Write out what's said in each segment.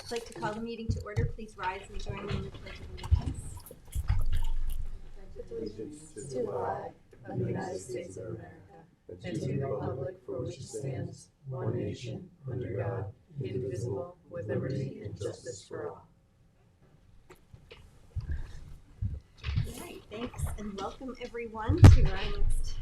I'd like to call the meeting to order. Please rise and join me in the Pledge of Allegiance. Allegiance to the flag of the United States of America and to the republic for which it stands, one nation, under God, indivisible, with liberty and justice for all. All right, thanks and welcome everyone to our next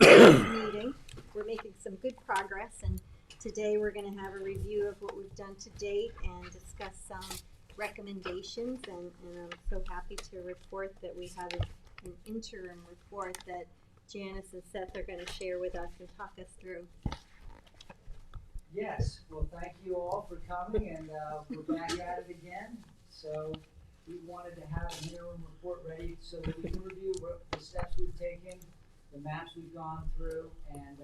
meeting. We're making some good progress, and today we're going to have a review of what we've done to date and discuss some recommendations, and I'm so happy to report that we have an interim report that Janice and Seth are going to share with us and talk us through. Yes, well, thank you all for coming, and we're back at it again. So we wanted to have an interim report ready so that we can review the steps we've taken, the maps we've gone through, and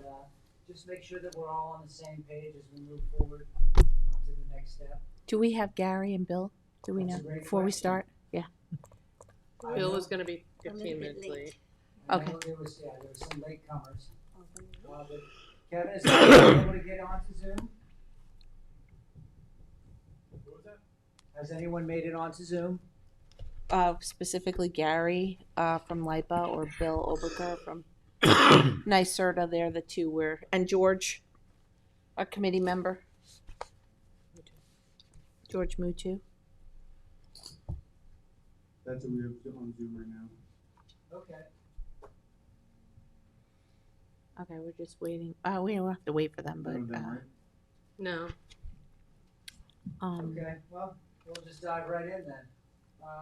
just make sure that we're all on the same page as we move forward onto the next step. Do we have Gary and Bill? Do we know before we start? Yeah. Bill was going to be A little 15 bit minutes late. Okay. There was some latecomers. But Kevin, is anyone able to get onto Zoom? What was that? Has anyone made it onto Zoom? Specifically Gary from LIPA or Bill Oberker from NYSERDA. They're the two and George, our committee member. George Mutu. That's what we're on Zoom right now. Okay. Okay, we're just waiting. We don't have to wait for them, but None of them, right? No. Okay, well, we'll just dive right in then.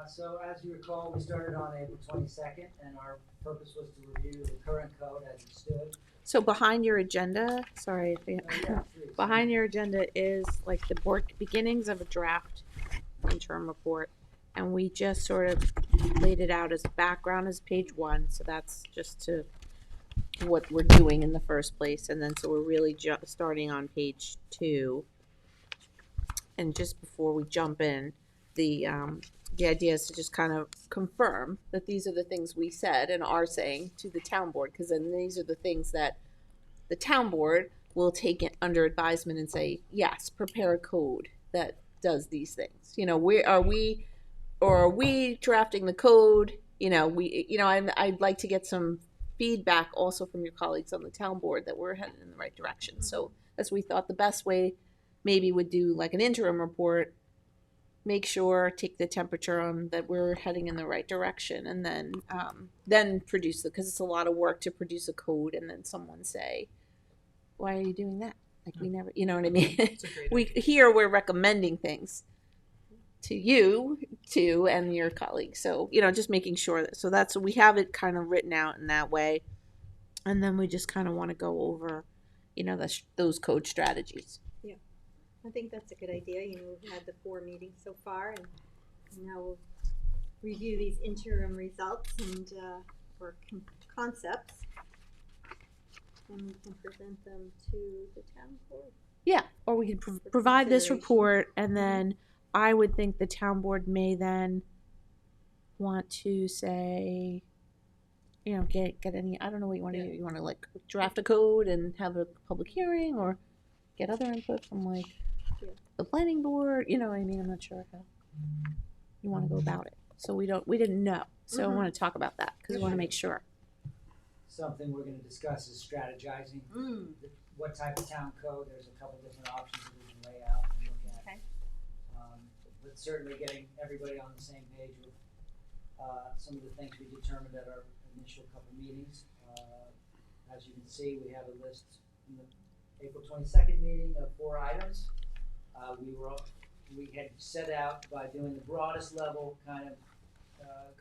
So as you recall, we started on April 22nd, and our purpose was to review the current code as it stood. So behind your agenda, sorry, Please. behind your agenda is like the beginnings of a draft interim report, and we just sort of laid it out as background as page 1. So that's just to what we're doing in the first place, and then so we're really starting on page 2. And just before we jump in, the idea is to just kind of confirm that these are the things we said and are saying to the town board, because then these are the things that the town board will take it under advisement and say, yes, prepare a code that does these things. You know, are we drafting the code? You know, I'd like to get some feedback also from your colleagues on the town board that we're headed in the right direction. Mm-hmm. So as we thought the best way maybe would do like an interim report, make sure, take the temperature on that we're heading in the right direction, and then produce it, because it's a lot of work to produce a code and then someone say, why are you doing that? Like we never, you know what I mean? We're recommending things to you and your colleagues. So, you know, just making sure that's we have it kind of written out in that way. And then we just kind of want to go over, you know, those code strategies. Yeah, I think that's a good idea. You know, we've had the 4 meetings so far, and now we'll review these interim results and or concepts, and we can present them to the town board. Yeah, or we can provide this report, and then I would think the town board may then want to say, you know, get any, I don't know what you want to do. You want to like draft a code and have a public hearing, or get other input from like the planning board, you know what I mean? I'm not sure how you want to go about it. So we didn't know. So I want to talk about that because we want to make sure. Something we're going to discuss is strategizing. What type of town code? There's a couple different options that we can lay out and look at. Okay. But certainly getting everybody on the same page with some of the things we determined at our initial couple meetings. As you can see, we have a list in the April 22nd meeting of 4 items. We had set out by doing the broadest level kind of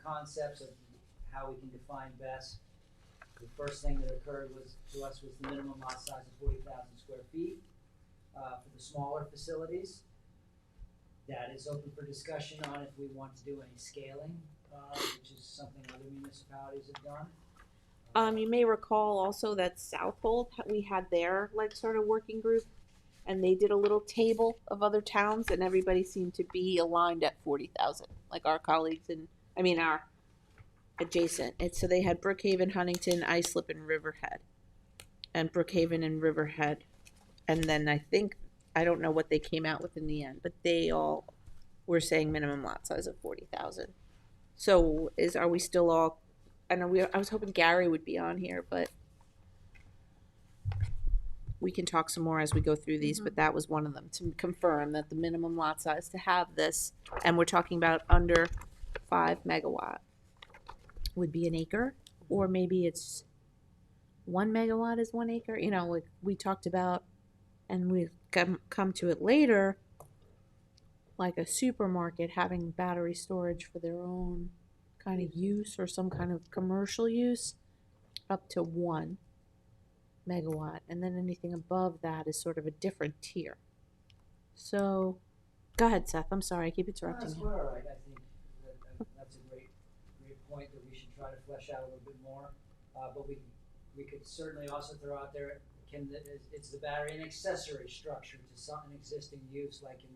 concepts of how we can define BESS. The first thing that occurred to us was the minimum lot size of 40,000 square feet for the smaller facilities. That is open for discussion on if we want to do any scaling, which is something other municipalities have done. You may recall also that Southold, we had their like sort of working group, and they did a little table of other towns, and everybody seemed to be aligned at 40,000, like our colleagues our adjacent. So they had Brookhaven, Huntington, Islip, and Riverhead, and Brookhaven and Riverhead, and then I think I don't know what they came out with in the end, but they all were saying minimum lot size of 40,000. So are we still all, I know I was hoping Gary would be on here, but we can talk some more as we go through these, but that was one of them, to confirm that the minimum lot size to have this, and we're talking about under 5 megawatt, would be an acre, or maybe it's 1 megawatt is 1 acre, you know, like we talked about, and we've come to it later, like a supermarket having battery storage for their own kind of use or some kind of commercial use, up to 1 megawatt, and then anything above that is sort of a different tier. So, go ahead, Seth. I'm sorry, I keep interrupting That's you. all right. I think that's a great point that we should try to flesh out a little bit more. But we could certainly also throw out there, is the battery an accessory structure to an existing use, like in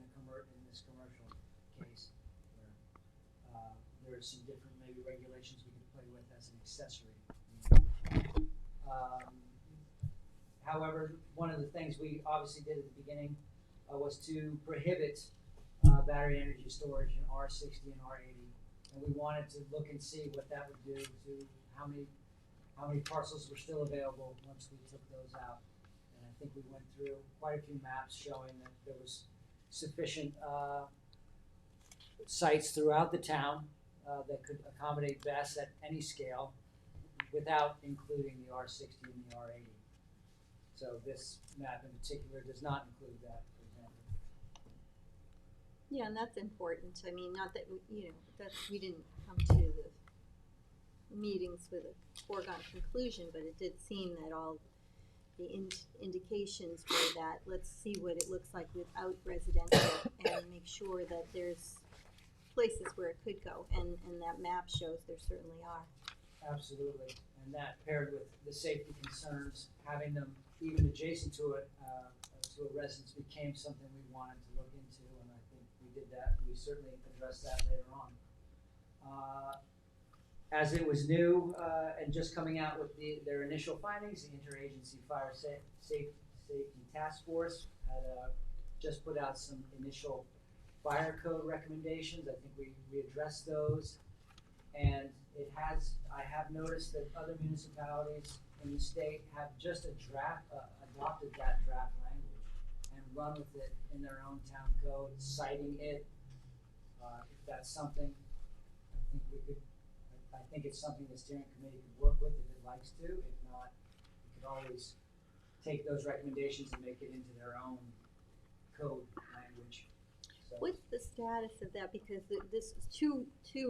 this commercial case, where there's some different maybe regulations we could play with as an accessory. However, one of the things we obviously did at the beginning was to prohibit battery energy storage in R60 and R80, and we wanted to look and see what that would do to how many parcels were still available once we took those out. And I think we went through quite a few maps showing that there was sufficient sites throughout the town that could accommodate BESS at any scale without including the R60 and the R80. So this map in particular does not include that, for example. Yeah, and that's important. I mean, not that, that we didn't come to the meetings with a foregone conclusion, but it did seem that all the indications were that let's see what it looks like without residential and make sure that there's places where it could go. And that map shows there certainly are. Absolutely. And that paired with the safety concerns, having them even adjacent to a residence became something we wanted to look into, and I think we did that. We certainly addressed that later on. As it was new and just coming out with their initial findings, the Interagency Fire Safety Task Force had just put out some initial fire code recommendations. I think we addressed those, and I have noticed that other municipalities in the state have just adopted that draft language and run with it in their own town code, citing it. If that's something, I think it's something the steering committee could work with if it likes to. If not, we could always take those recommendations and make it into their own code language. So. What's the status of that? Because this two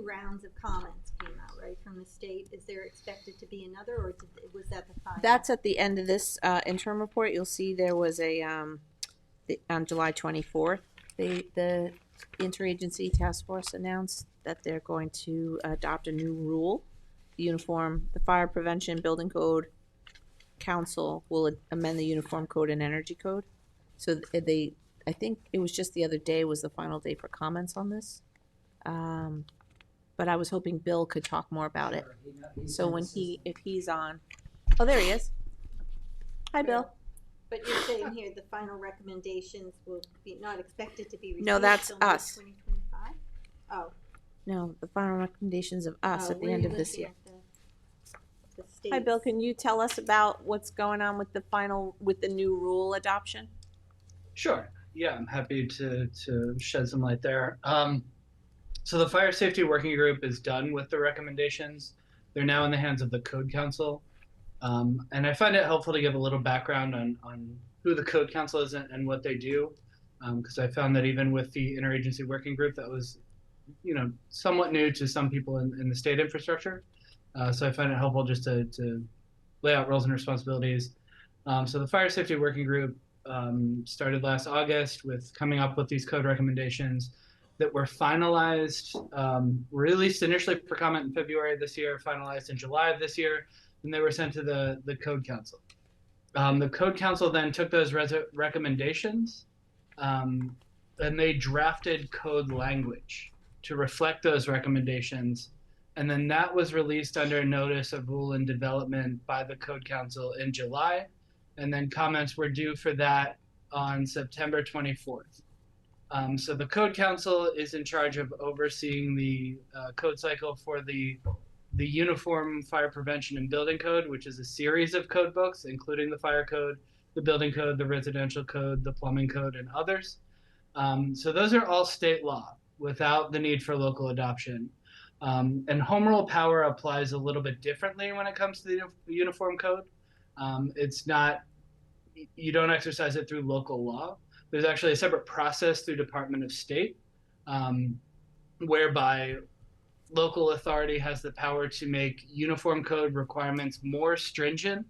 rounds of comments came out, right, from the state. Is there expected to be another, or was that the final? That's at the end of this interim report. You'll see there was a on July 24th, the Interagency Task Force announced that they're going to adopt a new rule. The Fire Prevention Building Code Council will amend the Uniform Code and Energy Code. So I think it was just the other day was the final day for comments on this. But I was hoping Bill could talk more about it. So if he's on, oh, there he is. Hi, Bill. But you're saying here the final recommendations will be not expected to be received. No, that's till us. 2025? Oh. No, the final recommendations of us at the end of this year. The Hi, Bill. Can you tell us about what's going on with the new rule adoption? Sure. Yeah, I'm happy to shed some light there. So the Fire Safety Working Group is done with the recommendations. They're now in the hands of the Code Council. And I find it helpful to give a little background on who the Code Council is and what they do, because I found that even with the Interagency Working Group, that was, somewhat new to some people in the state infrastructure. So I find it helpful just to lay out roles and responsibilities. So the Fire Safety Working Group started last August with coming up with these code recommendations that were finalized, released initially for comment in February of this year, finalized in July of this year, and they were sent to the Code Council. The Code Council then took those recommendations and they drafted code language to reflect those recommendations. And then that was released under notice of rule and development by the Code Council in July. And then comments were due for that on September 24th. So the Code Council is in charge of overseeing the code cycle for the Uniform Fire Prevention and Building Code, which is a series of code books, including the fire code, the building code, the residential code, the plumbing code, and others. So those are all state law without the need for local adoption. And home rule power applies a little bit differently when it comes to the uniform code. It's not, you don't exercise it through local law. There's actually a separate process through Department of State, whereby local authority has the power to make uniform code requirements more stringent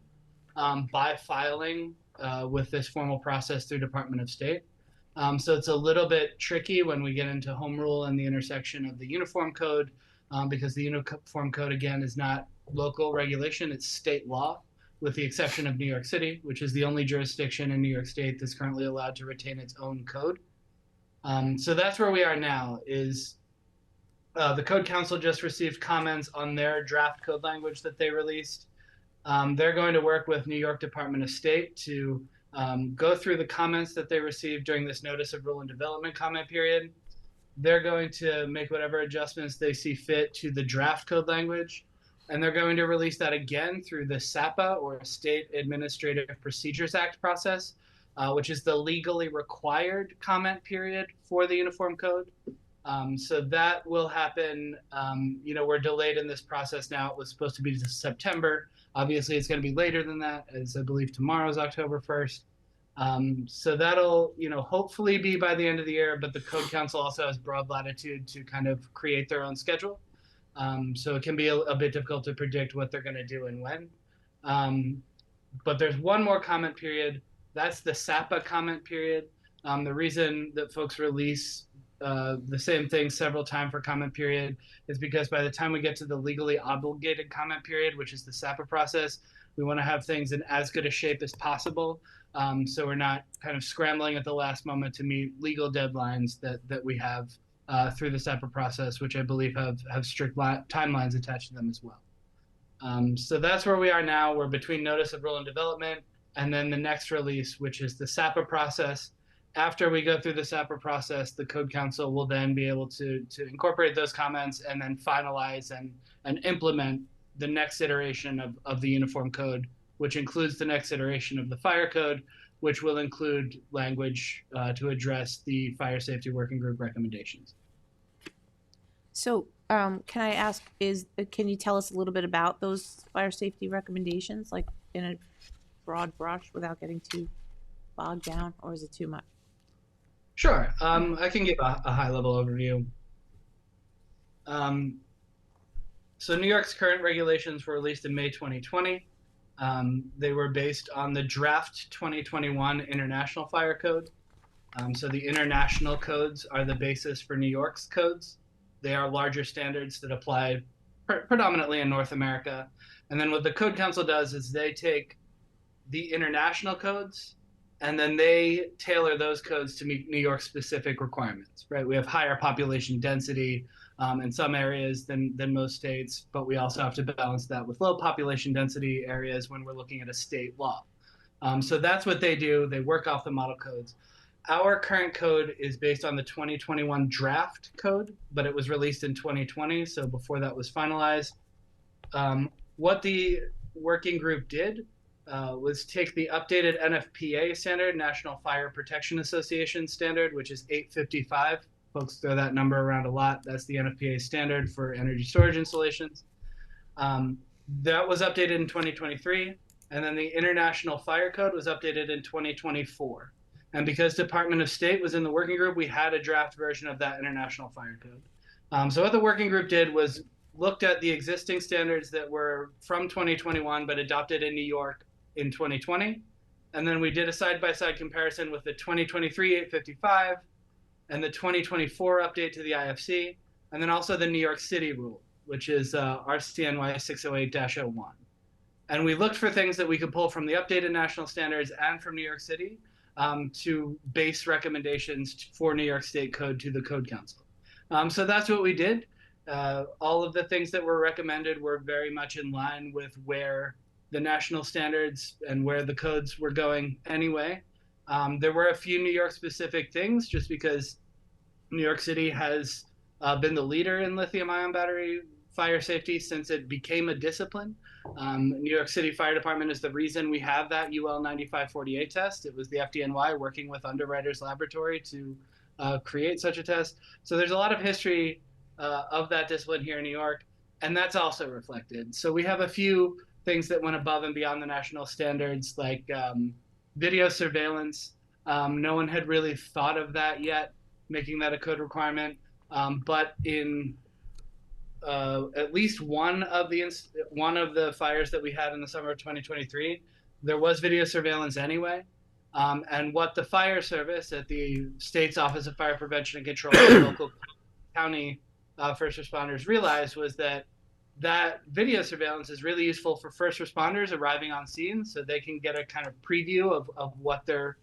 by filing with this formal process through Department of State. So it's a little bit tricky when we get into home rule and the intersection of the uniform code, because the uniform code, again, is not local regulation, it's state law, with the exception of New York City, which is the only jurisdiction in New York State that's currently allowed to retain its own code. So that's where we are now, is the Code Council just received comments on their draft code language that they released. They're going to work with New York Department of State to go through the comments that they received during this Notice of Rule and Development comment period. They're going to make whatever adjustments they see fit to the draft code language, and they're going to release that again through the SAPA, or State Administrative Procedures Act process, which is the legally required comment period for the Uniform Code. So that will happen. We're delayed in this process now. It was supposed to be September. Obviously, it's going to be later than that, as I believe tomorrow is October 1st. So that'll, hopefully be by the end of the year, but the Code Council also has broad latitude to kind of create their own schedule. So it can be a bit difficult to predict what they're going to do and when. But there's one more comment period. That's the SAPA comment period. The reason that folks release the same thing several times for comment period is because by the time we get to the legally obligated comment period, which is the SAPA process, we want to have things in as good a shape as possible. So we're not kind of scrambling at the last moment to meet legal deadlines that we have through the SAPA process, which I believe have strict timelines attached to them as well. So that's where we are now. We're between Notice of Rule and Development and then the next release, which is the SAPA process. After we go through the SAPA process, the Code Council will then be able to incorporate those comments and then finalize and implement the next iteration of the Uniform Code, which includes the next iteration of the Fire Code, which will include language to address the Fire Safety Working Group recommendations. So, can I ask, can you tell us a little bit about those fire safety recommendations, like in a broad brush without getting too bogged down, or is it too much? Sure. I can give a high-level overview. So New York's current regulations were released in May 2020. They were based on the draft 2021 International Fire Code. So the international codes are the basis for New York's codes. They are larger standards that apply predominantly in North America. And then what the Code Council does is they take the international codes and then they tailor those codes to meet New York specific requirements, right? We have higher population density in some areas than most states, but we also have to balance that with low population density areas when we're looking at a state law. So that's what they do. They work off the model codes. Our current code is based on the 2021 draft code, but it was released in 2020, so before that was finalized. What the working group did was take the updated NFPA standard, National Fire Protection Association standard, which is 855. Folks throw that number around a lot. That's the NFPA standard for energy storage installations. That was updated in 2023, and then the International Fire Code was updated in 2024. And because Department of State was in the working group, we had a draft version of that International Fire Code. So what the working group did was looked at the existing standards that were from 2021 but adopted in New York in 2020. And then we did a side-by-side comparison with the 2023 855 and the 2024 update to the IFC, and then also the New York City rule, which is RCNY 608-01. And we looked for things that we could pull from the updated national standards and from New York City to base recommendations for New York State code to the Code Council. So that's what we did. All of the things that were recommended were very much in line with where the national standards and where the codes were going anyway. There were a few New York specific things just because New York City has been the leader in lithium ion battery fire safety since it became a discipline. New York City Fire Department is the reason we have that UL 9548 test. It was the FDNY working with Underwriters Laboratory to create such a test. So there's a lot of history of that discipline here in New York, and that's also reflected. So we have a few things that went above and beyond the national standards, like video surveillance. No one had really thought of that yet, making that a code requirement. But in at least one of the fires that we had in the summer of 2023, there was video surveillance anyway. And what the fire service at the state's Office of Fire Prevention and Control and local county first responders realized was that video surveillance is really useful for first responders arriving on scene, so they can get a kind of preview of what they're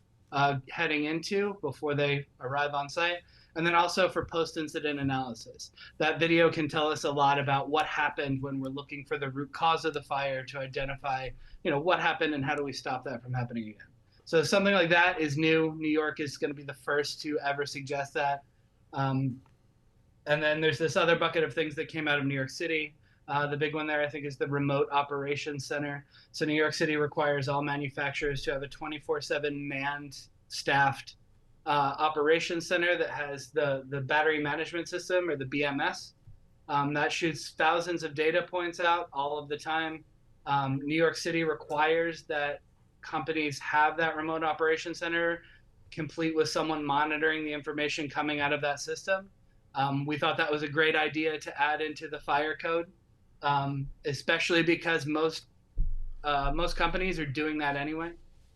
heading into before they arrive on site. And then also for post-incident analysis. That video can tell us a lot about what happened when we're looking for the root cause of the fire to identify, what happened and how do we stop that from happening again. So something like that is new. New York is going to be the first to ever suggest that. And then there's this other bucket of things that came out of New York City. The big one there, I think, is the Remote Operations Center. So New York City requires all manufacturers to have a 24/7 manned, staffed operations center that has the battery management system, or the BMS. That shoots thousands of data points out all of the time. New York City requires that companies have that remote operations center complete with someone monitoring the information coming out of that system. We thought that was a great idea to add into the fire code, especially because most companies are doing that anyway.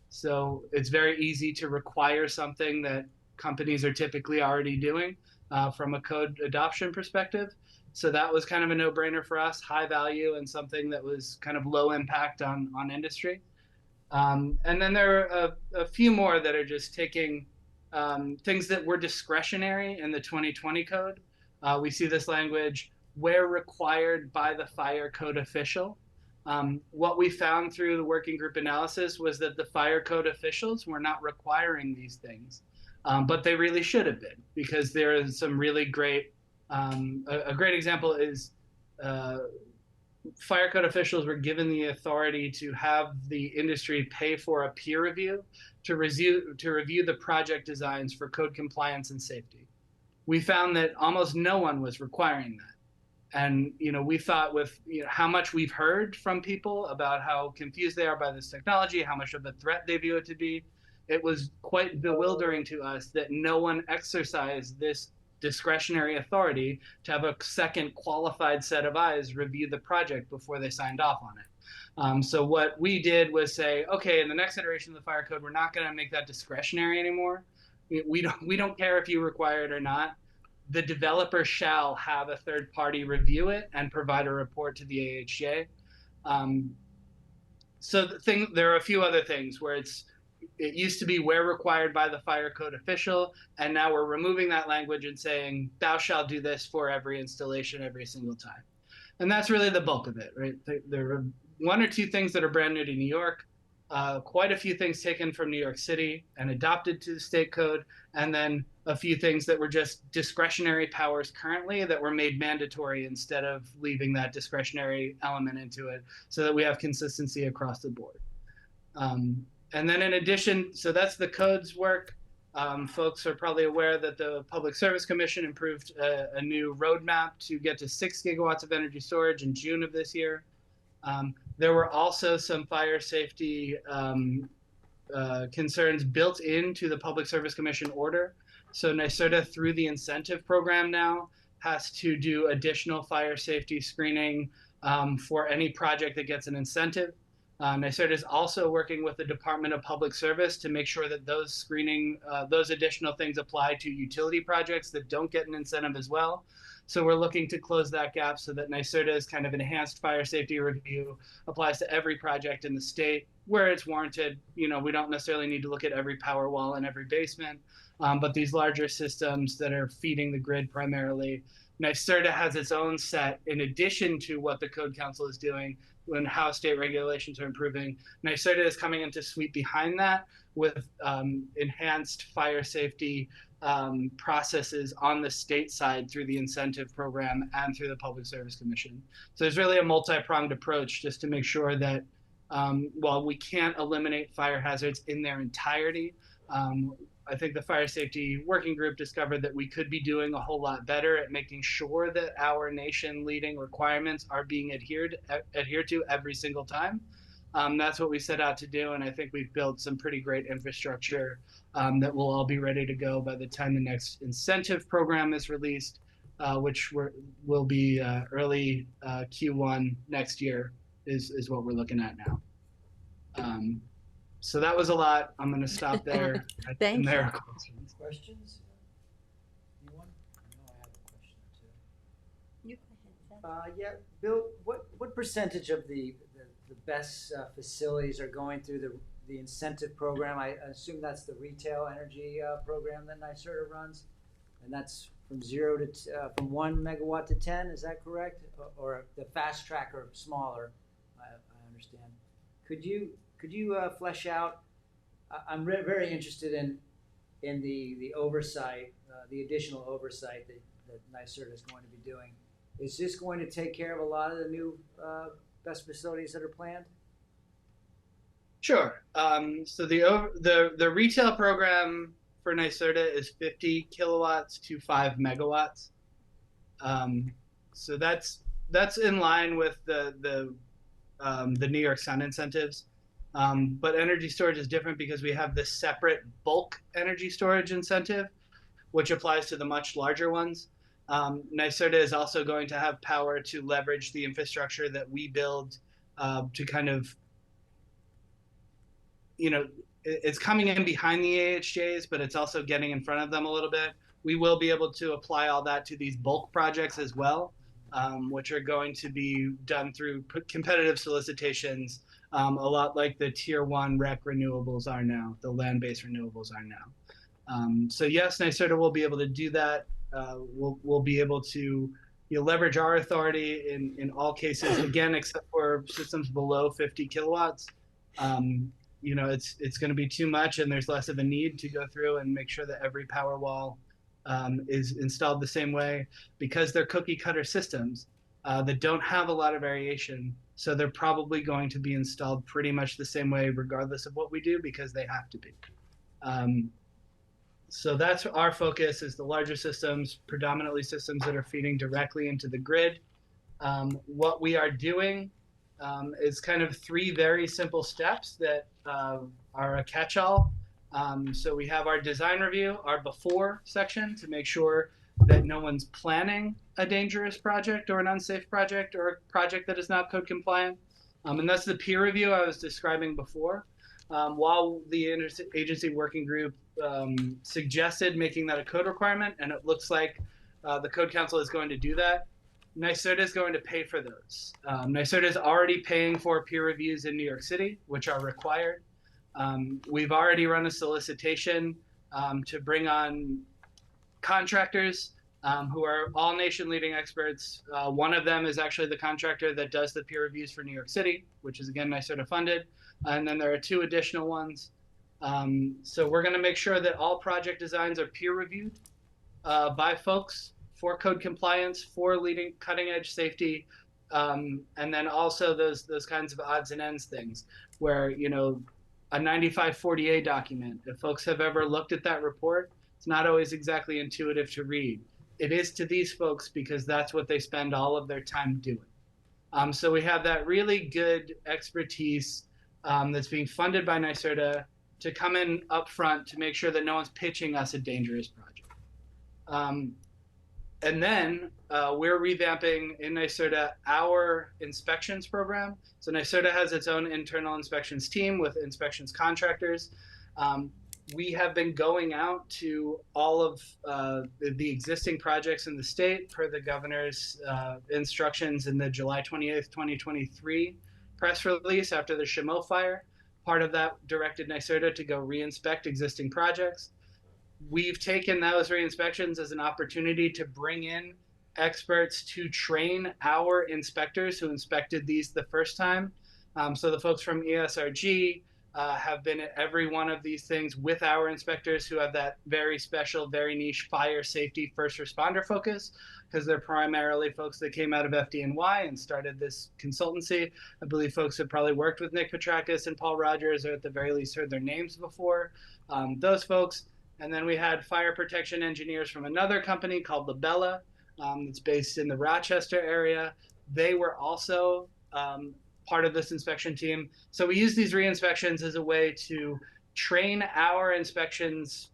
So it's very easy to require something that companies are typically already doing from a code adoption perspective. So that was kind of a no-brainer for us, high value and something that was kind of low impact on industry. And then there are a few more that are just taking things that were discretionary in the 2020 code. We see this language, where required by the fire code official. What we found through the working group analysis was that the fire code officials were not requiring these things, but they really should have been, because there is some really great, a great example is fire code officials were given the authority to have the industry pay for a peer review to review the project designs for code compliance and safety. We found that almost no one was requiring that. And we thought with how much we've heard from people about how confused they are by this technology, how much of a threat they view it to be, it was quite bewildering to us that no one exercised this discretionary authority to have a second qualified set of eyes review the project before they signed off on it. So what we did was say, okay, in the next iteration of the fire code, we're not going to make that discretionary anymore. We don't care if you require it or not. The developer shall have a third party review it and provide a report to the AHJ. So there are a few other things where it used to be where required by the fire code official, and now we're removing that language and saying, thou shalt do this for every installation every single time. And that's really the bulk of it, right? There are one or two things that are brand new to New York, quite a few things taken from New York City and adopted to the state code, and then a few things that were just discretionary powers currently that were made mandatory instead of leaving that discretionary element into it, so that we have consistency across the board. And then in addition, so that's the codes work. Folks are probably aware that the Public Service Commission improved a new roadmap to get to 6 gigawatts of energy storage in June of this year. There were also some fire safety concerns built into the Public Service Commission order. So NYSERDA, through the incentive program now, has to do additional fire safety screening for any project that gets an incentive. NYSERDA is also working with the Department of Public Service to make sure that those those additional things apply to utility projects that don't get an incentive as well. So we're looking to close that gap so that NYSERDA's kind of enhanced fire safety review applies to every project in the state where it's warranted. We don't necessarily need to look at every power wall in every basement, but these larger systems that are feeding the grid primarily, NYSERDA has its own set, in addition to what the Code Council is doing, and how state regulations are improving. NYSERDA is coming into sweep behind that with enhanced fire safety processes on the state side through the incentive program and through the Public Service Commission. So there's really a multi-pronged approach just to make sure that while we can't eliminate fire hazards in their entirety, I think the Fire Safety Working Group discovered that we could be doing a whole lot better at making sure that our nation-leading requirements are being adhered to every single time. That's what we set out to do, and I think we've built some pretty great infrastructure that will all be ready to go by the time the next incentive program is released, which will be early Q1 next year is what we're looking at now. So that was a lot. I'm going to stop there. Thank and there you. are questions. Questions? Anyone? I know I have a question or two. You go ahead, Seth. Yeah, Bill, what percentage of the BESS facilities are going through the incentive program? I assume that's the retail energy program that NYSERDA runs, and that's from 1 megawatt to 10. Is that correct? Or the fast track or smaller? I understand. Could you flesh out? I'm very interested in the oversight, the additional oversight that NYSERDA is going to be doing. Is this going to take care of a lot of the new BESS facilities that are planned? Sure. So the retail program for NYSERDA is 50 kilowatts to 5 megawatts. So that's in line with the New York Sun incentives. But energy storage is different because we have this separate bulk energy storage incentive, which applies to the much larger ones. NYSERDA is also going to have power to leverage the infrastructure that we build to kind of, it's coming in behind the AHJs, but it's also getting in front of them a little bit. We will be able to apply all that to these bulk projects as well, which are going to be done through competitive solicitations, a lot like the tier 1 rec renewables are now, the land-based renewables are now. So yes, NYSERDA will be able to do that. We'll be able to leverage our authority in all cases, again, except for systems below 50 kilowatts. It's going to be too much, and there's less of a need to go through and make sure that every power wall is installed the same way, because they're cookie cutter systems that don't have a lot of variation. So they're probably going to be installed pretty much the same way, regardless of what we do, because they have to be. So that's our focus, is the larger systems, predominantly systems that are feeding directly into the grid. What we are doing is kind of 3 very simple steps that are a catch-all. So we have our design review, our before section, to make sure that no one's planning a dangerous project or an unsafe project or a project that is not code compliant. And that's the peer review I was describing before. While the interagency working group suggested making that a code requirement, and it looks like the Code Council is going to do that, NYSERDA is going to pay for those. NYSERDA is already paying for peer reviews in New York City, which are required. We've already run a solicitation to bring on contractors who are all nation-leading experts. One of them is actually the contractor that does the peer reviews for New York City, which is, again, NYSERDA funded. And then there are 2 additional ones. So we're going to make sure that all project designs are peer-reviewed by folks for code compliance, for leading cutting-edge safety, and then also those kinds of odds and ends things where, a 9540A document, if folks have ever looked at that report, it's not always exactly intuitive to read. It is to these folks because that's what they spend all of their time doing. So we have that really good expertise that's being funded by NYSERDA to come in up front to make sure that no one's pitching us a dangerous project. And then we're revamping in NYSERDA our inspections program. So NYSERDA has its own internal inspections team with inspections contractors. We have been going out to all of the existing projects in the state per the governor's instructions in the July 28th, 2023 press release after the Chameau fire. Part of that directed NYSERDA to go re-inspect existing projects. We've taken those re-inspections as an opportunity to bring in experts to train our inspectors who inspected these the first time. So the folks from ESRG have been at every one of these things with our inspectors who have that very special, very niche fire safety first responder focus, because they're primarily folks that came out of FDNY and started this consultancy. I believe folks have probably worked with Nick Petrakis and Paul Rogers, or at the very least heard their names before. Those folks. And then we had fire protection engineers from another company called Labella, that's based in the Rochester area. They were also part of this inspection team. So we use these re-inspections as a way to train our inspections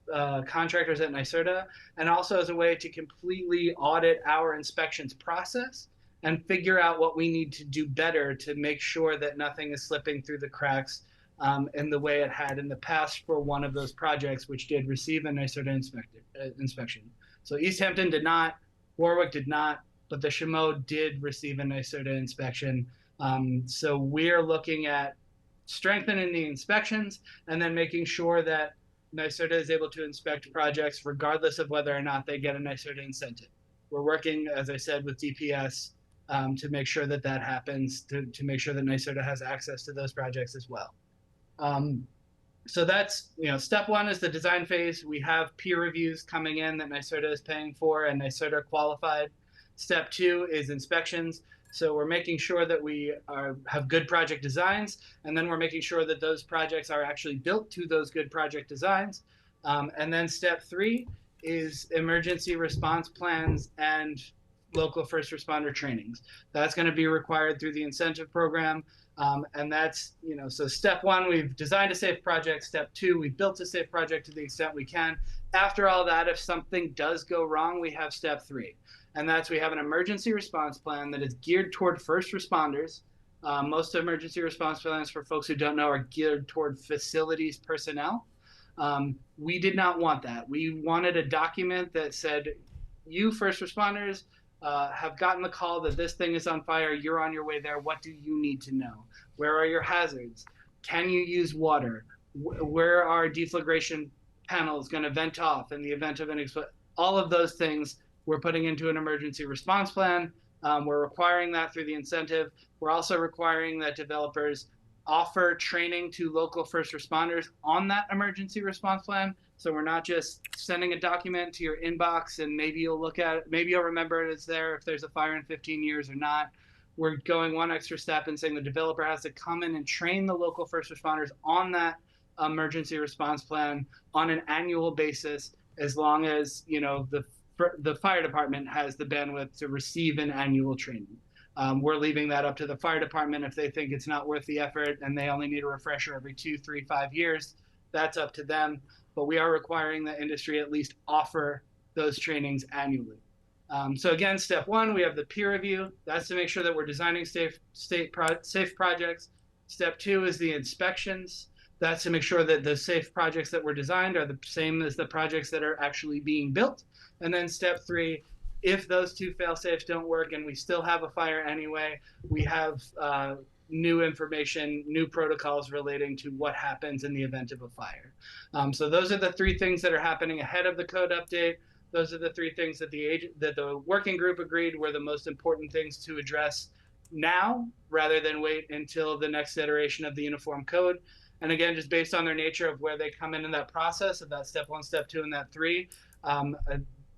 contractors at NYSERDA, and also as a way to completely audit our inspections process and figure out what we need to do better to make sure that nothing is slipping through the cracks in the way it had in the past for one of those projects, which did receive a NYSERDA inspection. So East Hampton did not, Warwick did not, but the Chameau did receive a NYSERDA inspection. So we're looking at strengthening the inspections and then making sure that NYSERDA is able to inspect projects regardless of whether or not they get a NYSERDA incentive. We're working, as I said, with DPS to make sure that that happens, to make sure that NYSERDA has access to those projects as well. So that's, step one is the design phase. We have peer reviews coming in that NYSERDA is paying for and NYSERDA qualified. Step two is inspections. So we're making sure that we have good project designs, and then we're making sure that those projects are actually built to those good project designs. And then step three is emergency response plans and local first responder trainings. That's going to be required through the incentive program. And that's, so step one, we've designed a safe project. Step two, we've built a safe project to the extent we can. After all that, if something does go wrong, we have step three. And that's, we have an emergency response plan that is geared toward first responders. Most emergency response plans, for folks who don't know, are geared toward facilities personnel. We did not want that. We wanted a document that said, you first responders have gotten the call that this thing is on fire, you're on your way there, what do you need to know? Where are your hazards? Can you use water? Where are deflagration panels going to vent off in the event of an explosion? All of those things we're putting into an emergency response plan. We're requiring that through the incentive. We're also requiring that developers offer training to local first responders on that emergency response plan. So we're not just sending a document to your inbox and maybe you'll look at it, maybe you'll remember it's there if there's a fire in 15 years or not. We're going one extra step and saying the developer has to come in and train the local first responders on that emergency response plan on an annual basis, as long as the fire department has the bandwidth to receive an annual training. We're leaving that up to the fire department. If they think it's not worth the effort and they only need a refresher every 2, 3, 5 years, that's up to them. But we are requiring the industry at least offer those trainings annually. So again, step one, we have the peer review. That's to make sure that we're designing safe projects. Step two is the inspections. That's to make sure that the safe projects that were designed are the same as the projects that are actually being built. And then step three, if those two fail-safes don't work and we still have a fire anyway, we have new information, new protocols relating to what happens in the event of a fire. So those are the three things that are happening ahead of the code update. Those are the three things that the working group agreed were the most important things to address now, rather than wait until the next iteration of the uniform code. And again, just based on their nature of where they come in that process of that step one, step two, and that three,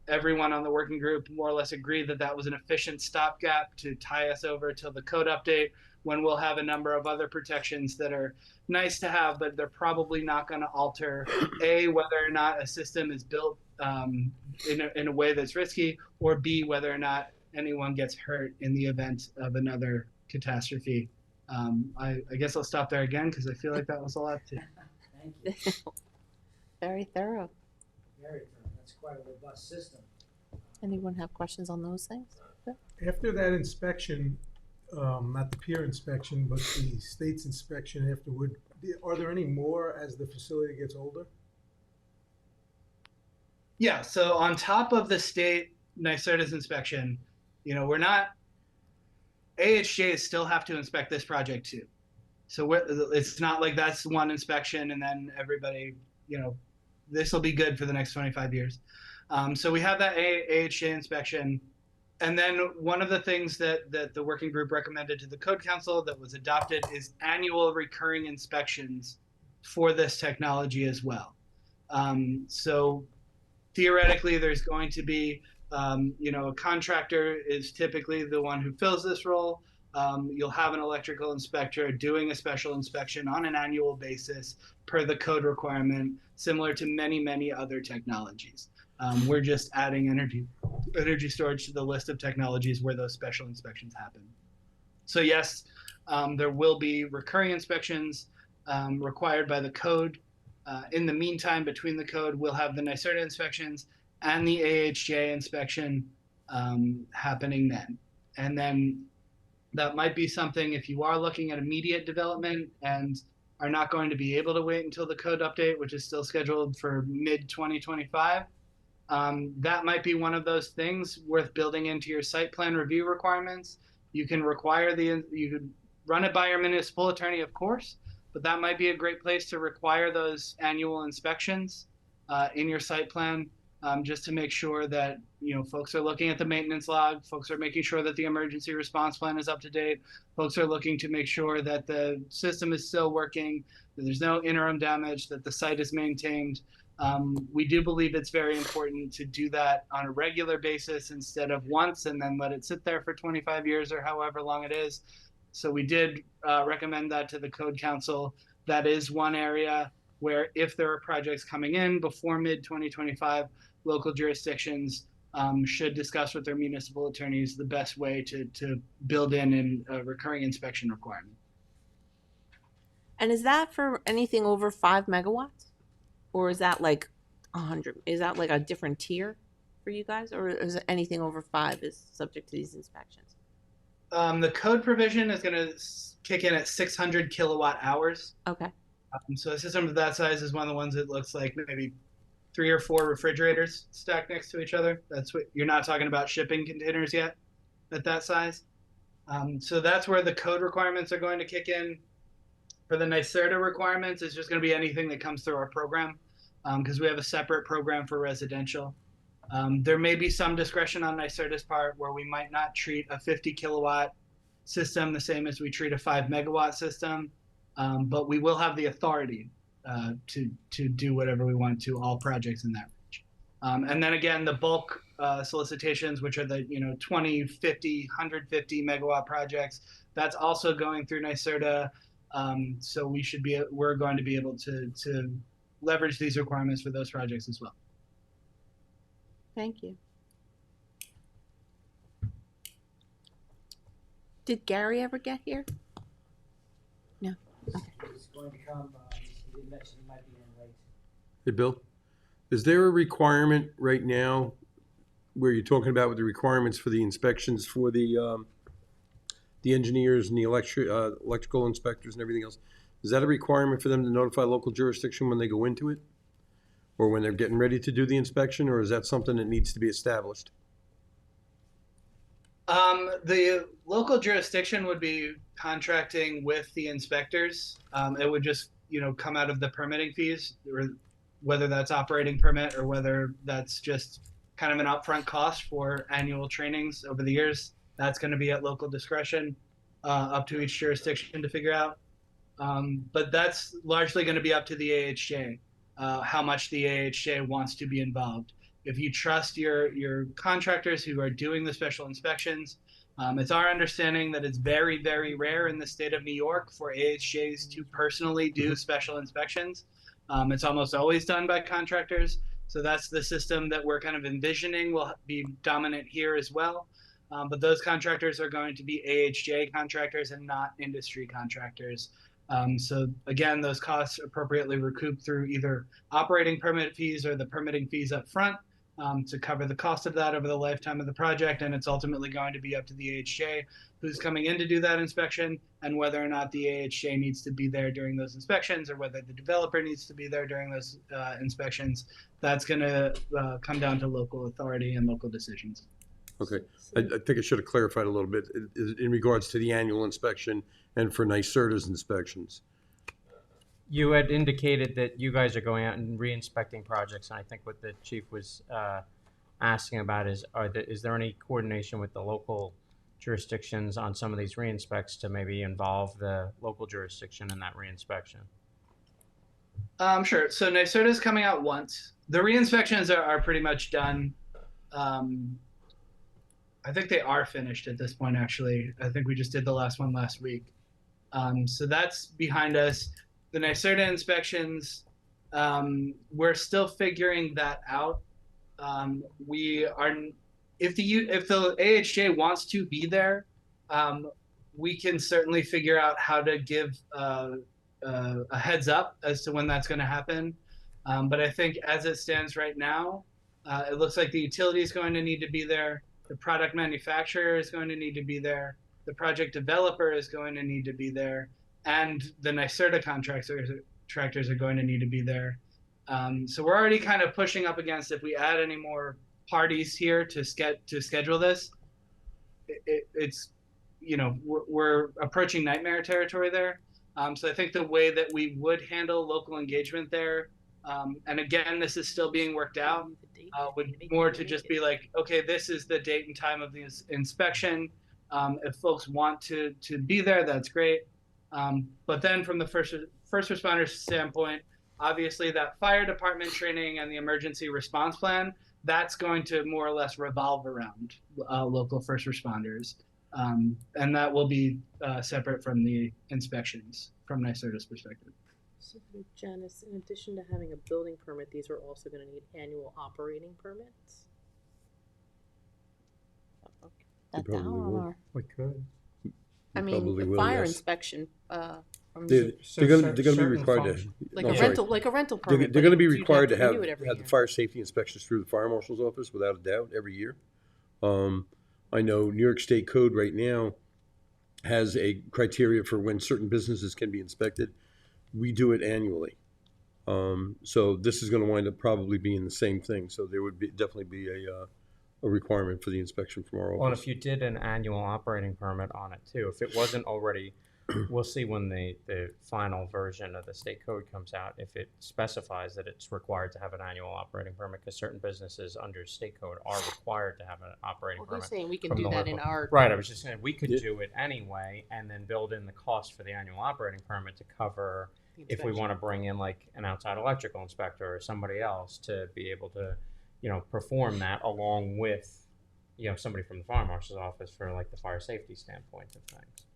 everyone on the working group more or less agreed that that was an efficient stopgap to tie us over till the code update, when we'll have a number of other protections that are nice to have, but they're probably not going to alter whether or not a system is built in a way that's risky, or B, whether or not anyone gets hurt in the event of another catastrophe. I guess I'll stop there again because I feel like that was a lot too. Thank you. Very thorough. Very thorough. That's quite a robust system. Anyone have questions on those things? After that inspection, not the peer inspection, but the state's inspection afterward, are there any more as the facility gets older? Yeah, so on top of the state NYSERDA's inspection, we're not, AHJs still have to inspect this project too. So it's not like that's one inspection and then everybody, this will be good for the next 25 years. So we have that AHJ inspection. And then one of the things that the working group recommended to the Code Council that was adopted is annual recurring inspections for this technology as well. So theoretically, there's going to be, a contractor is typically the one who fills this role. You'll have an electrical inspector doing a special inspection on an annual basis per the code requirement, similar to many, many other technologies. We're just adding energy storage to the list of technologies where those special inspections happen. So yes, there will be recurring inspections required by the code. In the meantime, between the code, we'll have the NYSERDA inspections and the AHJ inspection happening then. And then that might be something, if you are looking at immediate development and are not going to be able to wait until the code update, which is still scheduled for mid-2025, that might be one of those things worth building into your site plan review requirements. You can you could run it by your municipal attorney, of course, but that might be a great place to require those annual inspections in your site plan, just to make sure that folks are looking at the maintenance log, folks are making sure that the emergency response plan is up to date, folks are looking to make sure that the system is still working, that there's no interim damage, that the site is maintained. We do believe it's very important to do that on a regular basis instead of once and then let it sit there for 25 years or however long it is. So we did recommend that to the Code Council. That is one area where if there are projects coming in before mid-2025, local jurisdictions should discuss with their municipal attorneys the best way to build in a recurring inspection requirement. And is that for anything over 5 megawatts? Or is that like 100? Is that like a different tier for you guys? Or is it anything over 5 is subject to these inspections? The code provision is going to kick in at 600 kilowatt hours. Okay. So a system of that size is one of the ones that looks like maybe 3 or 4 refrigerators stacked next to each other. That's what you're not talking about shipping containers yet at that size. So that's where the code requirements are going to kick in. For the NYSERDA requirements, it's just going to be anything that comes through our program because we have a separate program for residential. There may be some discretion on NYSERDA's part where we might not treat a 50 kilowatt system the same as we treat a 5 megawatt system, but we will have the authority to do whatever we want to all projects in that range. And then again, the bulk solicitations, which are the 20, 50, 150 megawatt projects, that's also going through NYSERDA. So we're going to be able to leverage these requirements for those projects as well. Thank you. Did Gary ever get here? No. Okay. He's going to come, he did mention he might be in late. Hey, Bill, is there a requirement right now where you're talking about with the requirements for the inspections for the engineers and the electrical inspectors and everything else? Is that a requirement for them to notify local jurisdiction when they go into it? Or when they're getting ready to do the inspection, or is that something that needs to be established? The local jurisdiction would be contracting with the inspectors. It would just, come out of the permitting fees, or whether that's operating permit or whether that's just kind of an upfront cost for annual trainings over the years. That's going to be at local discretion, up to each jurisdiction to figure out. But that's largely going to be up to the AHJ, how much the AHJ wants to be involved. If you trust your contractors who are doing the special inspections, it's our understanding that it's very, very rare in the state of New York for AHJs to personally do special inspections. It's almost always done by contractors. So that's the system that we're kind of envisioning will be dominant here as well. But those contractors are going to be AHJ contractors and not industry contractors. So again, those costs appropriately recouped through either operating permit fees or the permitting fees up front to cover the cost of that over the lifetime of the project. And it's ultimately going to be up to the AHJ who's coming in to do that inspection and whether or not the AHJ needs to be there during those inspections or whether the developer needs to be there during those inspections. That's going to come down to local authority and local decisions. Okay, I think I should have clarified a little bit in regards to the annual inspection and for NYSERDA's inspections. You had indicated that you guys are going out and re-inspecting projects, and I think what the chief was asking about is, is there any coordination with the local jurisdictions on some of these re-inspects to maybe involve the local jurisdiction in that re-inspection? Sure. So NYSERDA is coming out once. The re-inspections are pretty much done. I think they are finished at this point, actually. I think we just did the last one last week. So that's behind us. The NYSERDA inspections, we're still figuring that out. We are, if the AHJ wants to be there, we can certainly figure out how to give a heads up as to when that's going to happen. But I think as it stands right now, it looks like the utility is going to need to be there. The product manufacturer is going to need to be there. The project developer is going to need to be there. And the NYSERDA contractors are going to need to be there. So we're already kind of pushing up against, if we add any more parties here to schedule this, it's, you know, we're approaching nightmare territory there. So I think the way that we would handle local engagement there, and again, this is still being worked out, would more to just be like, okay, this is the date and time of the inspection. If folks want to be there, that's great. But then from the first responders standpoint, obviously that fire department training and the emergency response plan, that's going to more or less revolve around local first responders. And that will be separate from the inspections from NYSERDA's perspective. So Janice, in addition to having a building permit, these are also going to need annual operating permits? That probably down would. or, We could. I mean, Probably the will, fire yes. inspection, from They're gonna be required to. Like no, a sorry. rental, like a rental They're permit. going to be but you'd required to have renew it every the year. fire safety inspections through the fire marshal's office, without a doubt, every year. I know New York State Code right now has a criteria for when certain businesses can be inspected. We do it annually. So this is going to wind up probably being the same thing. So there would definitely be a requirement for the inspection from our Well, and office. if you did an annual operating permit on it too, if it wasn't already, we'll see when the final version of the state code comes out, if it specifies that it's required to have an annual operating permit, because certain businesses under state code are required to have an operating Well, permit. he's saying we can from do the that in local- our. Right, I was just saying, we could Yeah. do it anyway, and then build in the cost for the annual operating permit to cover if we want to bring in like an outside electrical inspector or somebody else to be able to, you know, perform that along with, you know, somebody from the fire marshal's office for like the fire safety standpoint of things.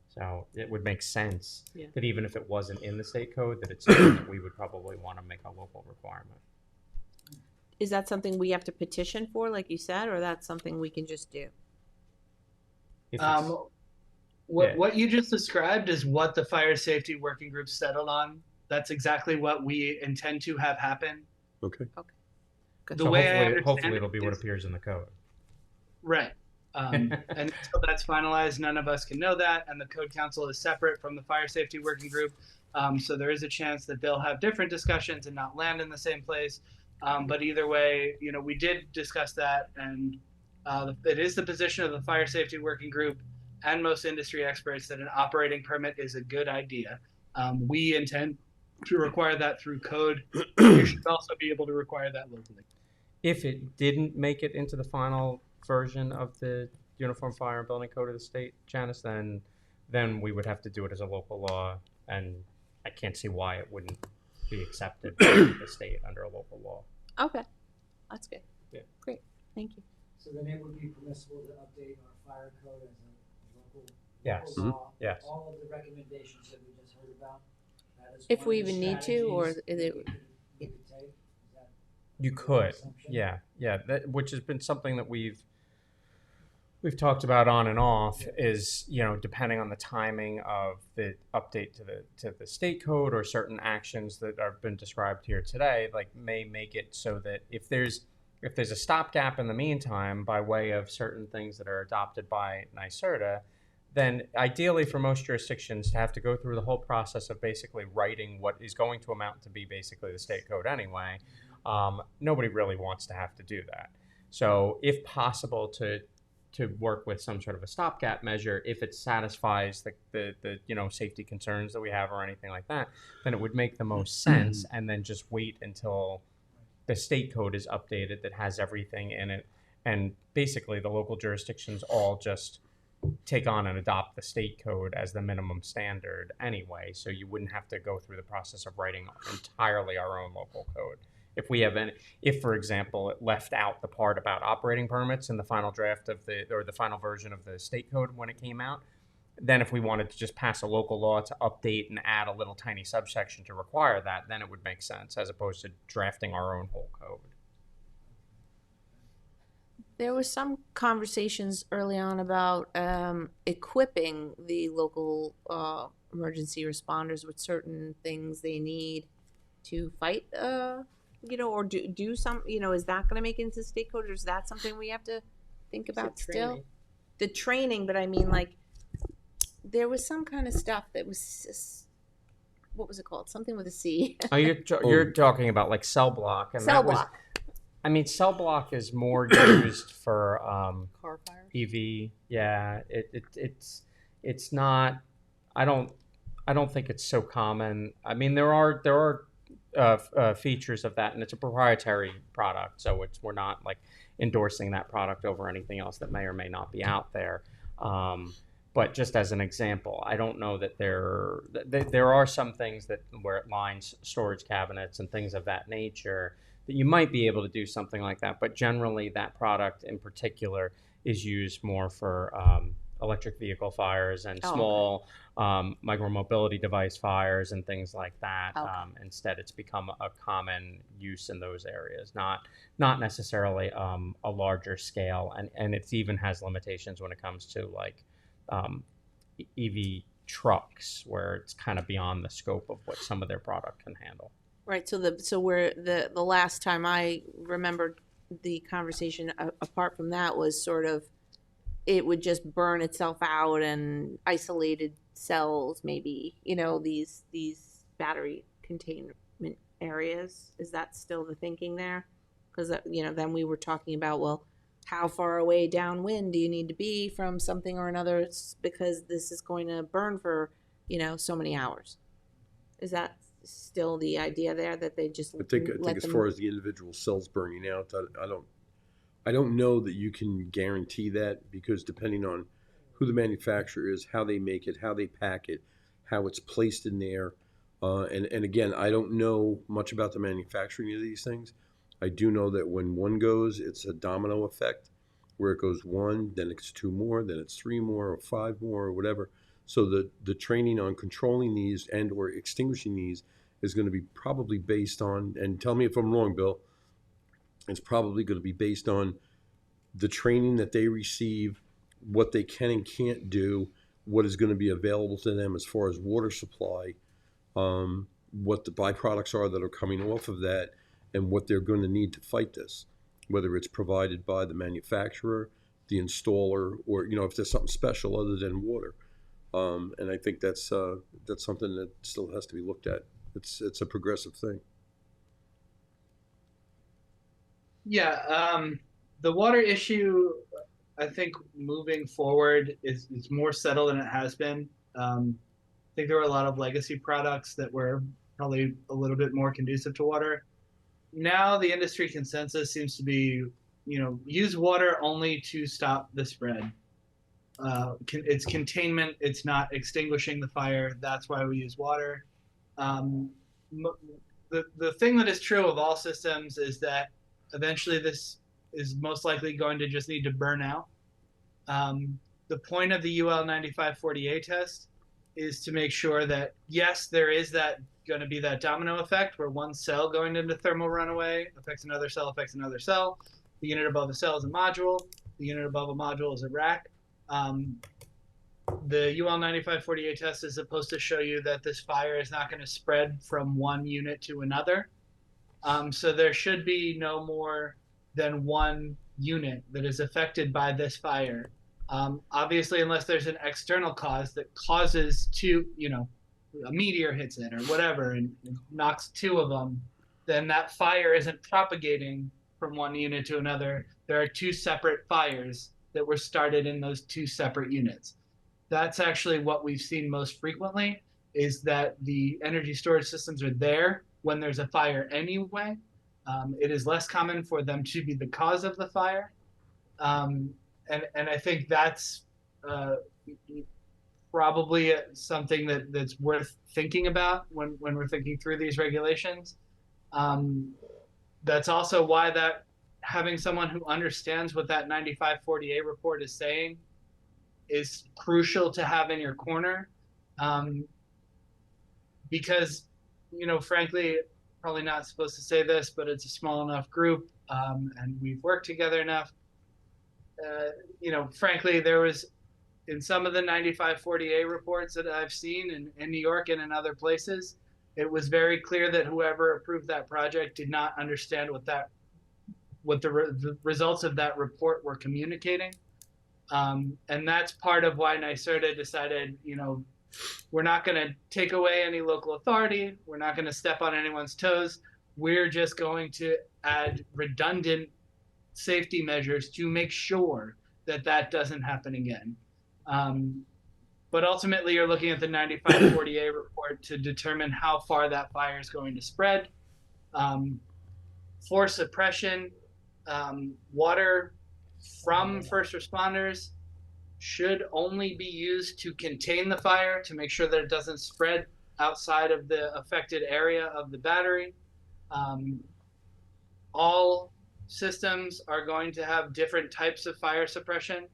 So it would make sense Yeah. that even if it wasn't in the state code, that it's something that we would probably want to make a local requirement. is that something we have to petition for, like you said, or that's something we can just do? If it's- yeah. What you just described is what the fire safety working group settled on. That's exactly what we intend to have happen. Okay. Good. The so way I hopefully understand it'll be what is- appears in the code. Right. And until that's finalized, none of us can know that. And the code council is separate from the fire safety working group. So there is a chance that they'll have different discussions and not land in the same place. But either way, you know, we did discuss that, and it is the position of the fire safety working group and most industry experts that an operating permit is a good idea. We intend to require that through code. You should also be able to require that locally. If it didn't make it into the final version of the Uniform Fire and Building Code of the state, Janice, then we would have to do it as a local law, and I can't see why it wouldn't be accepted by the state under a local law. Okay, that's good. Yeah. Great, thank you. So then it would be permissible to update our fire code as a local, Yes. local law. Yes. All of the recommendations that we just heard about. That is If one we of the even need to, or strategies is it- we could take. Is that You a could, assumption? yeah, that, which has been something that we've talked about on and off, is, you know, depending on the timing of the update to the state code or certain actions that have been described here today, like may make it so that if there's a stopgap in the meantime by way of certain things that are adopted by NYSERDA, then ideally for most jurisdictions to have to go through the whole process of basically writing what is going to amount to be basically the state code anyway, nobody really wants to have to do that. So if possible to work with some sort of a stopgap measure, if it satisfies the you know, safety concerns that we have or anything like that, then it would make the most sense, and then just wait until the state code is updated that has everything in it, and basically the local jurisdictions all just take on and adopt the state code as the minimum standard anyway, so you wouldn't have to go through the process of writing entirely our own local code. If we have any, if for example it left out the part about operating permits in the final draft of the final version of the state code when it came out, then if we wanted to just pass a local law to update and add a little tiny subsection to require that, then it would make sense as opposed to drafting our own whole code. There was some conversations early on about equipping the local emergency responders with certain things they need to fight, or do some, is that going to make it into state code, or is that something we have to think about still? training. The training, but I mean, like, there was some kind of stuff that was, what was it called? Something with a C. Oh, you're talking about like cell block, and Cell that was, block. I mean, cell block is more used for Car fires. EV. Yeah, it's not. I don't think it's so common. I mean, there are features of that, and it's a proprietary product, so we're not like endorsing that product over anything else that may or may not be out there. But just as an example, I don't know that there are some things that where it lines storage cabinets and things of that nature that you might be able to do something like that. But generally, that product in particular is used more for electric vehicle fires and small micromobility device fires and things like that. Okay. Instead, it's become a common use in those areas, not necessarily a larger scale, and it even has limitations when it comes to like EV trucks, where it's kind of beyond the scope of what some of their product can handle. Right. So where the last time I remembered the conversation apart from that was sort of it would just burn itself out and isolated cells, maybe, these battery containment areas. Is that still the thinking there? Because then we were talking about, well, how far away downwind do you need to be from something or another, because this is going to burn for so many hours. Is that still the idea there, that they just I think as far as the individual cells burning out, I don't know that you can guarantee that, because depending on who the manufacturer is, how they make it, how they pack it, how it's placed in there, and again, I don't know much about the manufacturing of these things. I do know that when one goes, it's a domino effect, where it goes one, then it's two more, then it's three more, or five more, or whatever. So the training on controlling these and or extinguishing these is going to be probably based on, and tell me if I'm wrong, Bill, it's probably going to be based on the training that they receive, what they can and can't do, what is going to be available to them as far as water supply, what the byproducts are that are coming off of that, and what they're going to need to fight this, whether it's provided by the manufacturer, the installer, or if there's something special other than water. And I think that's something that still has to be looked at. It's a progressive thing. Yeah, the water issue, I think moving forward is more settled than it has been. I think there were a lot of legacy products that were probably a little bit more conducive to water. Now the industry consensus seems to be, use water only to stop the spread. It's containment. It's not extinguishing the fire. That's why we use water. The thing that is true of all systems is that eventually this is most likely going to just need to burn out. The point of the UL 9540A test is to make sure that, yes, there is going to be that domino effect where one cell going into thermal runaway affects another cell, affects another cell. The unit above a cell is a module. The unit above a module is a rack. The UL 9540A test is supposed to show you that this fire is not going to spread from one unit to another. So there should be no more than one unit that is affected by this fire. Obviously, unless there's an external cause that causes a meteor hits it or whatever and knocks two of them, then that fire isn't propagating from one unit to another. There are two separate fires that were started in those two separate units. That's actually what we've seen most frequently, is that the energy storage systems are there when there's a fire anyway, It is less common for them to be the cause of the fire. And I think that's probably something that's worth thinking about when we're thinking through these regulations. That's also why that having someone who understands what that 9540A report is saying is crucial to have in your corner. Because, frankly, probably not supposed to say this, but it's a small enough group, and we've worked together enough. Frankly, there was in some of the 9540A reports that I've seen in New York and in other places, it was very clear that whoever approved that project did not understand what the results of that report were communicating. And that's part of why NYSERDA decided, we're not going to take away any local authority. We're not going to step on anyone's toes. We're just going to add redundant safety measures to make sure that doesn't happen again. But ultimately, you're looking at the 9540A report to determine how far that fire is going to spread. For suppression, water from first responders should only be used to contain the fire, to make sure that it doesn't spread outside of the affected area of the battery. All systems are going to have different types of fire suppression.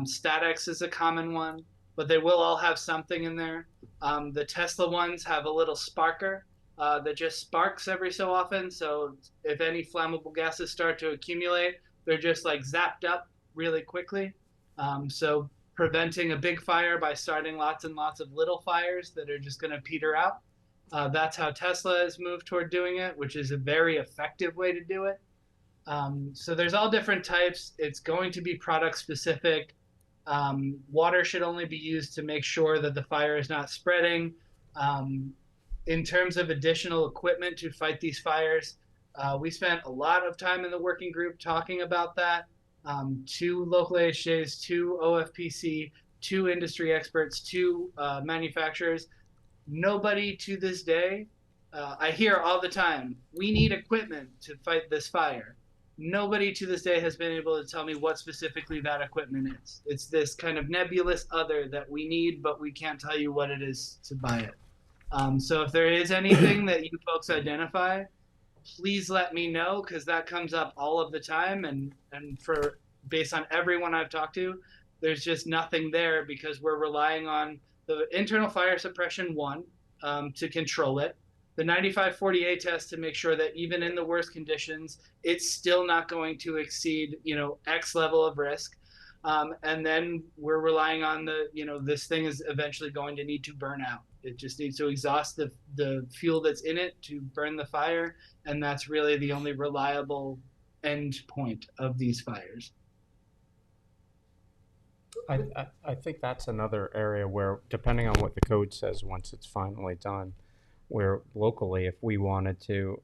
Static is a common one, but they will all have something in there. The Tesla ones have a little sparker that just sparks every so often. So if any flammable gases start to accumulate, they're just like zapped up really quickly. So preventing a big fire by starting lots and lots of little fires that are just going to peter out. That's how Tesla has moved toward doing it, which is a very effective way to do it. So there's all different types. It's going to be product specific. Water should only be used to make sure that the fire is not spreading. In terms of additional equipment to fight these fires, we spent a lot of time in the working group talking about that. 2 local AHJs, 2 OFPC, 2 industry experts, 2 manufacturers. Nobody to this day, I hear all the time, we need equipment to fight this fire. Nobody to this day has been able to tell me what specifically that equipment is. It's this kind of nebulous other that we need, but we can't tell you what it is to buy it. So if there is anything that you folks identify, please let me know, because that comes up all of the time. And based on everyone I've talked to, there's just nothing there, because we're relying on the internal fire suppression to control it, the 9540A test to make sure that even in the worst conditions, it's still not going to exceed, X level of risk. And then we're relying on this thing is eventually going to need to burn out. It just needs to exhaust the fuel that's in it to burn the fire. And that's really the only reliable end point of these fires. I think that's another area where, depending on what the code says once it's finally done, where locally, if we wanted to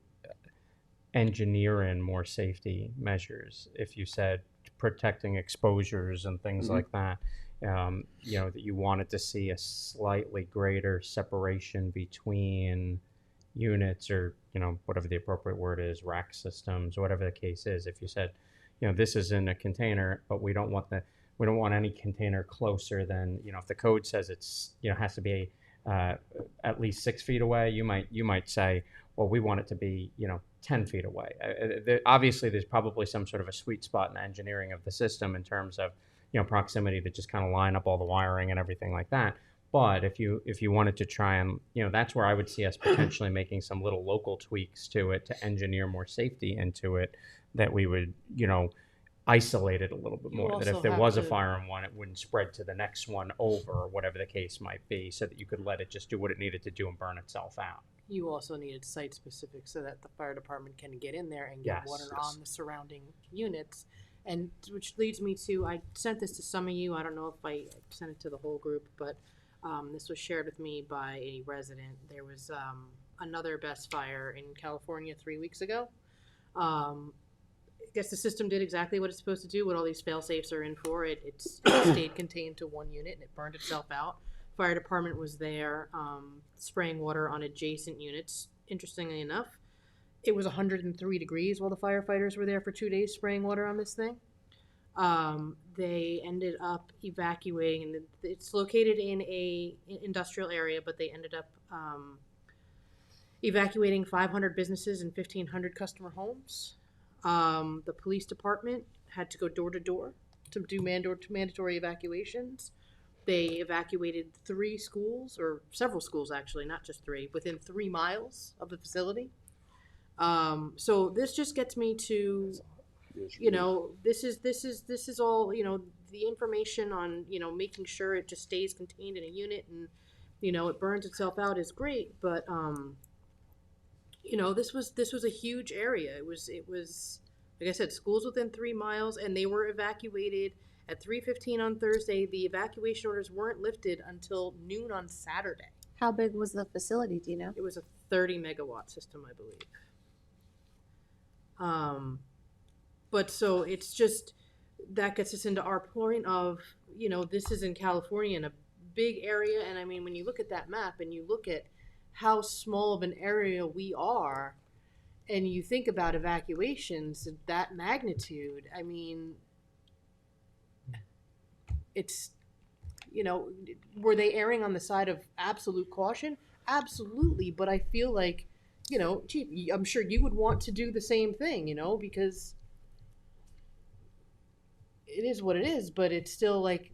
engineer in more safety measures, if you said protecting exposures and things like that, that you wanted to see a slightly greater separation between units, or whatever the appropriate word is, rack systems, whatever the case is. If you said, this is in a container, but we don't want any container closer than, if the code says it's, has to be at least 6 feet away, you might say, well, we want it to be, 10 feet away. Obviously, there's probably some sort of a sweet spot in the engineering of the system in terms of, proximity to just kind of line up all the wiring and everything like that. But if you wanted to try and, that's where I would see us potentially making some little local tweaks to it to engineer more safety into it, that we would, isolate it a little bit more. That if there was a fire in one, it wouldn't spread to the next one over, or whatever the case might be, so that you could let it just do what it needed to do and burn itself out. You also needed site specific so that the fire department can get in there and get water on the surrounding units. And which leads me to, I sent this to some of you. I don't know if I sent it to the whole group, but this was shared with me by a resident. There was another BESS fire in California 3 weeks ago. I guess the system did exactly what it's supposed to do, what all these fail safes are in for. It stayed contained to one unit and it burned itself out. Fire department was there spraying water on adjacent units. Interestingly enough, it was 103 degrees while the firefighters were there for 2 days spraying water on this thing. They ended up evacuating, and it's located in a industrial area, but they ended up evacuating 500 businesses and 1,500 customer homes. The police department had to go door to door to do mandatory evacuations. They evacuated 3 schools, or several schools actually, not just 3, within 3 miles of the facility. So this just gets me to, you know, this is all, you know, the information on, you know, making sure it just stays contained in a unit and, you know, it burns itself out is great, but you know, this was a huge area. It was like I said, schools within 3 miles, and they were evacuated at 3:15 on Thursday. The evacuation orders weren't lifted until noon on Saturday. How big was the facility, do you know? It was a 30 megawatt system, I believe. But so it's just, that gets us into our point of, you know, this is in California in a big area. And I mean, when you look at that map and you look at how small of an area we are, and you think about evacuations of that magnitude, I mean, it's, you know, were they erring on the side of absolute caution? Absolutely. But I feel like, you know, gee, I'm sure you would want to do the same thing, you know, because it is what it is, but it's still like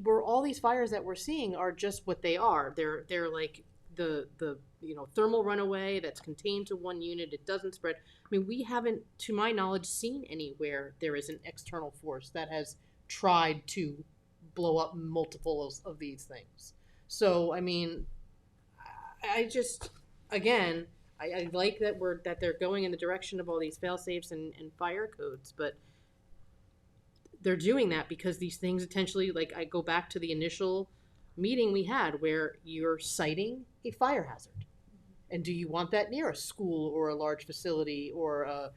all these fires that we're seeing are just what they are. They're like the you know, thermal runaway that's contained to one unit. It doesn't spread. I mean, we haven't, to my knowledge, seen anywhere there is an external force that has tried to blow up multiple of these things. So, I mean, I just, again, I like that they're going in the direction of all these fail safes and fire codes, but they're doing that because these things potentially, like, I go back to the initial meeting we had where you're citing a fire hazard. And do you want that near a school or a large facility or a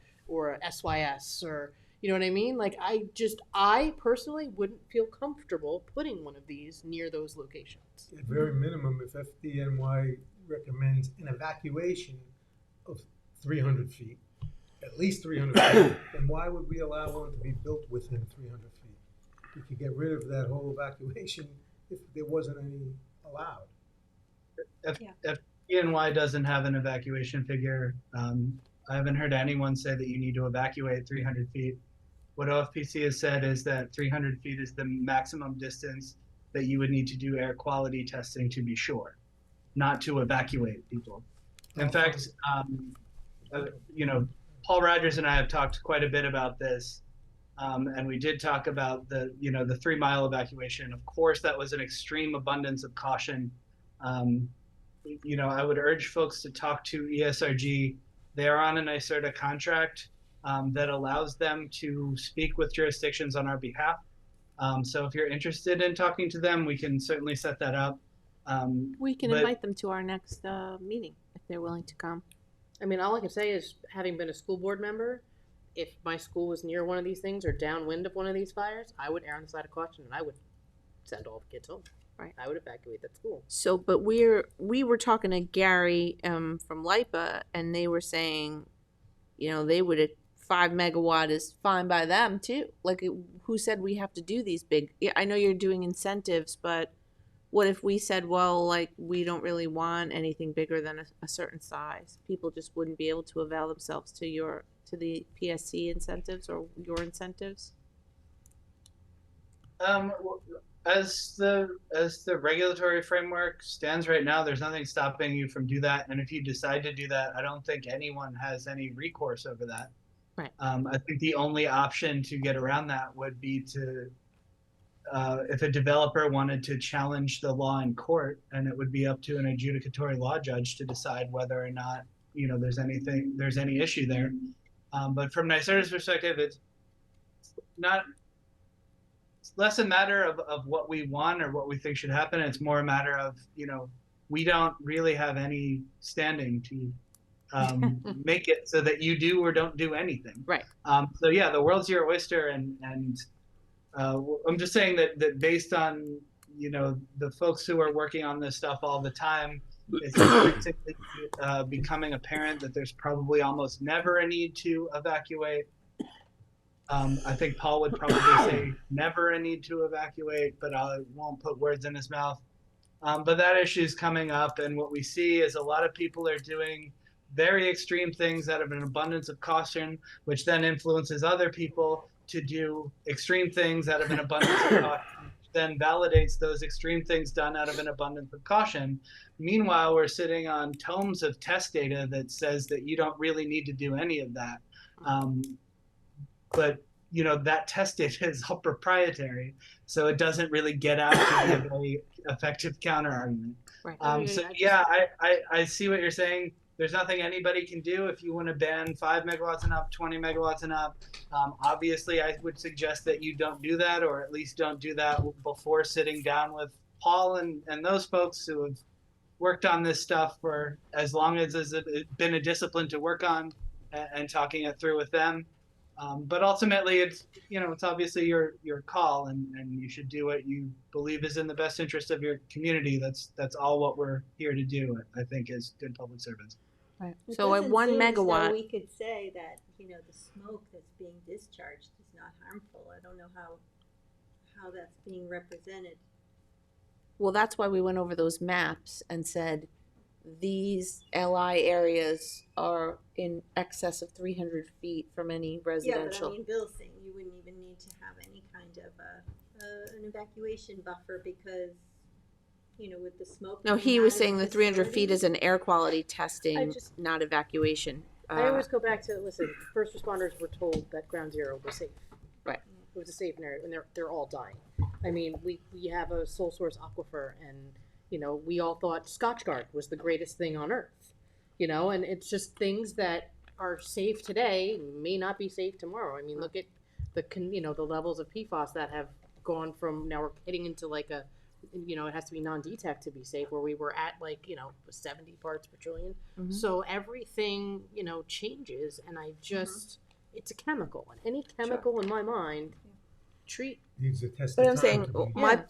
SYS, or, you know what I mean? Like, I personally wouldn't feel comfortable putting one of these near those locations. At very minimum, if FDNY recommends an evacuation of 300 feet, at least 300 feet, then why would we allow one to be built within 300 feet? We could get rid of that whole evacuation if there wasn't any allowed. If BNY doesn't have an evacuation figure, I haven't heard anyone say that you need to evacuate 300 feet. What OFPC has said is that 300 feet is the maximum distance that you would need to do air quality testing to be sure, not to evacuate people. In fact, you know, Paul Rogers and I have talked quite a bit about this, and we did talk about the 3 mile evacuation. Of course, that was an extreme abundance of caution. You know, I would urge folks to talk to ESRG. They are on a NYSERDA contract that allows them to speak with jurisdictions on our behalf. So if you're interested in talking to them, we can certainly set that up. We can invite them to our next meeting if they're willing to come. I mean, all I can say is, having been a school board member, if my school was near one of these things or downwind of one of these fires, I would err on the side of caution and I would send all the kids home. Right. I would evacuate that school. So, but we were talking to Gary from LIPA, and they were saying, you know, they would 5 megawatt is fine by them too. Like, who said we have to do these big? I know you're doing incentives, but what if we said, well, like, we don't really want anything bigger than a certain size? People just wouldn't be able to avail themselves to the PSC incentives or your incentives. As the regulatory framework stands right now, there's nothing stopping you from do that. And if you decide to do that, I don't think anyone has any recourse over that. Right. I think the only option to get around that would be to, if a developer wanted to challenge the law in court, and it would be up to an adjudicatory law judge to decide whether or not, you know, there's any issue there. But from NYSERDA's perspective, it's less a matter of what we want or what we think should happen. It's more a matter of, you know, we don't really have any standing to make it so that you do or don't do anything. Right. So yeah, the world's your oyster, and I'm just saying that based on, you know, the folks who are working on this stuff all the time, It's increasingly becoming apparent that there's probably almost never a need to evacuate. I think Paul would probably say never a need to evacuate, but I won't put words in his mouth. But that issue is coming up, and what we see is a lot of people are doing very extreme things out of an abundance of caution, which then influences other people to do extreme things out of an abundance of caution, which then validates those extreme things done out of an abundance of caution. Meanwhile, we're sitting on tomes of test data that says that you don't really need to do any of that. But that test data is all proprietary, so it doesn't really get out to be a very effective counter argument. Right. So I see what you're saying. There's nothing anybody can do if you want to ban 5 megawatts and up, 20 megawatts and up. Obviously, I would suggest that you don't do that, or at least don't do that before sitting down with Paul and those folks who have worked on this stuff for as long as it's been a discipline to work on, and talking it through with them. But ultimately, it's obviously your call, and you should do what you believe is in the best interest of your community. That's all what we're here to do, I think, as good public servants. Right. It So at doesn't 1 seem as though megawatt, we could say that, the smoke that's being discharged is not harmful. I don't know how that's being represented. well, that's why we went over those maps and said these LI areas are in excess of 300 feet from any residential. Yeah, but Bill's saying you wouldn't even need to have any kind of an evacuation buffer because, with the smoke. No, coming he out was of saying the 300 feet facility. is an air quality testing, just- not evacuation. I always go back to, listen, first responders were told that ground zero was safe. Right. It was a safe area, and they're all dying. I mean, we have a sole source aquifer, and we all thought Scotchgard was the greatest thing on earth. And it's just things that are safe today may not be safe tomorrow. I mean, look at the levels of PFAS that have gone from, now we're hitting into like a, it has to be non-detect to be safe, where we were at 70 parts per trillion. Mhm. So everything, changes, and I just, it's a chemical, and any chemical in my mind, treat. Needs a test. But of I'm time saying, to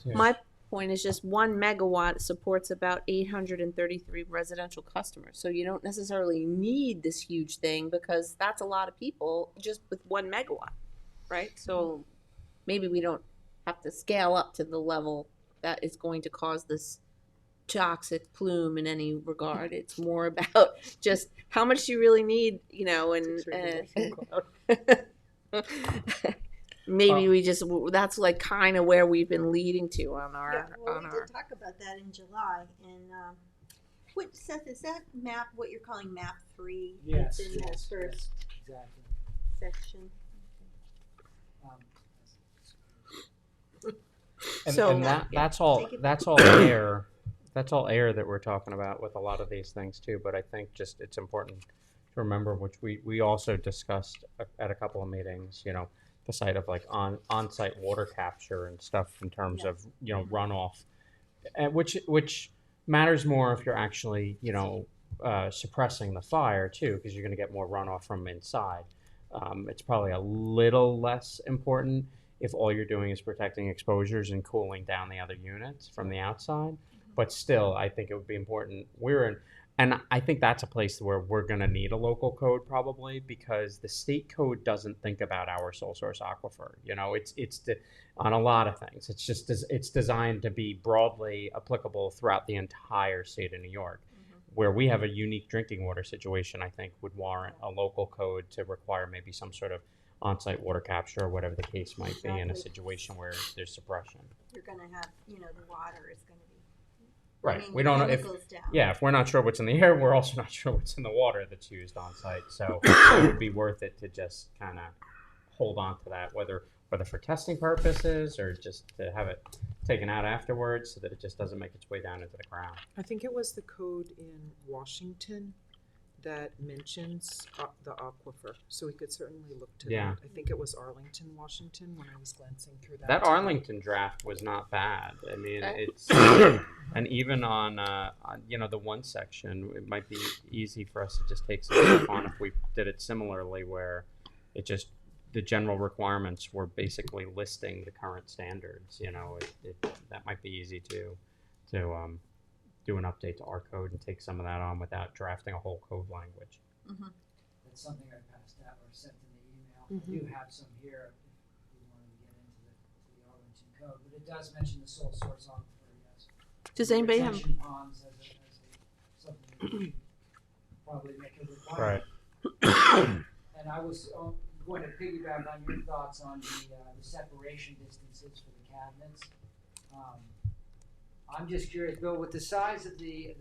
be- my point is just 1 megawatt supports about 833 residential customers. So you don't necessarily need this huge thing because that's a lot of people just with 1 megawatt, right? So maybe we don't have to scale up to the level that is going to cause this toxic plume in any regard. It's more about just how much you really need, maybe we just, that's kind of where we've been leading to on our, We did talk about that in July, and Seth, is that map what you're calling map 3? Yes, It's in that yes, first exactly. section. And, So- and that's all Take it- that's all air. That's all air that we're talking about with a lot of these things too. But I think just it's important to remember, which we also discussed at a couple of meetings. The site of on-site water capture and stuff in terms of runoff, which matters more if you're actually suppressing the fire too, because you're going to get more runoff from inside. It's probably a little less important if all you're doing is protecting exposures and cooling down the other units from the outside. But still, I think it would be important. And I think that's a place where we're going to need a local code probably, because the state code doesn't think about our sole source aquifer. On a lot of things. It's just it's designed to be broadly applicable throughout the entire state of New York. Where we have a unique drinking water situation, I think would warrant a local code to require maybe some sort of on-site water capture or whatever the case might be in a Exactly. situation where there's suppression. You're going to have, the water is going to be Right. bringing We don't know if chemicals down. if we're not sure what's in the air, we're also not sure what's in the water that's used on site. So it would be worth it to just kind of hold on to that, whether for testing purposes or just to have it taken out afterwards so that it just doesn't make its way down into the ground. I think it was the code in Washington that mentions the aquifer, so we could certainly look to Yeah. that. I think it was Arlington, Washington, when I was glancing through that. That today. Arlington draft was not bad. I mean, it's and even on the one section, it might be easy for us to just take some stuff on if we did it similarly, where it just the general requirements were basically listing the current standards. That might be easy to do an update to our code and take some of that on without drafting a whole code language. That's something I passed out or sent in the email. I do have some here if you wanted to get into the Arlington code, but it does mention the sole source aquifer, yes. Does anybody have, Retention ponds something that we should probably make a requirement. And I was going to piggyback on your thoughts on the separation distances for the cabinets. I'm just curious, Bill, with the size of the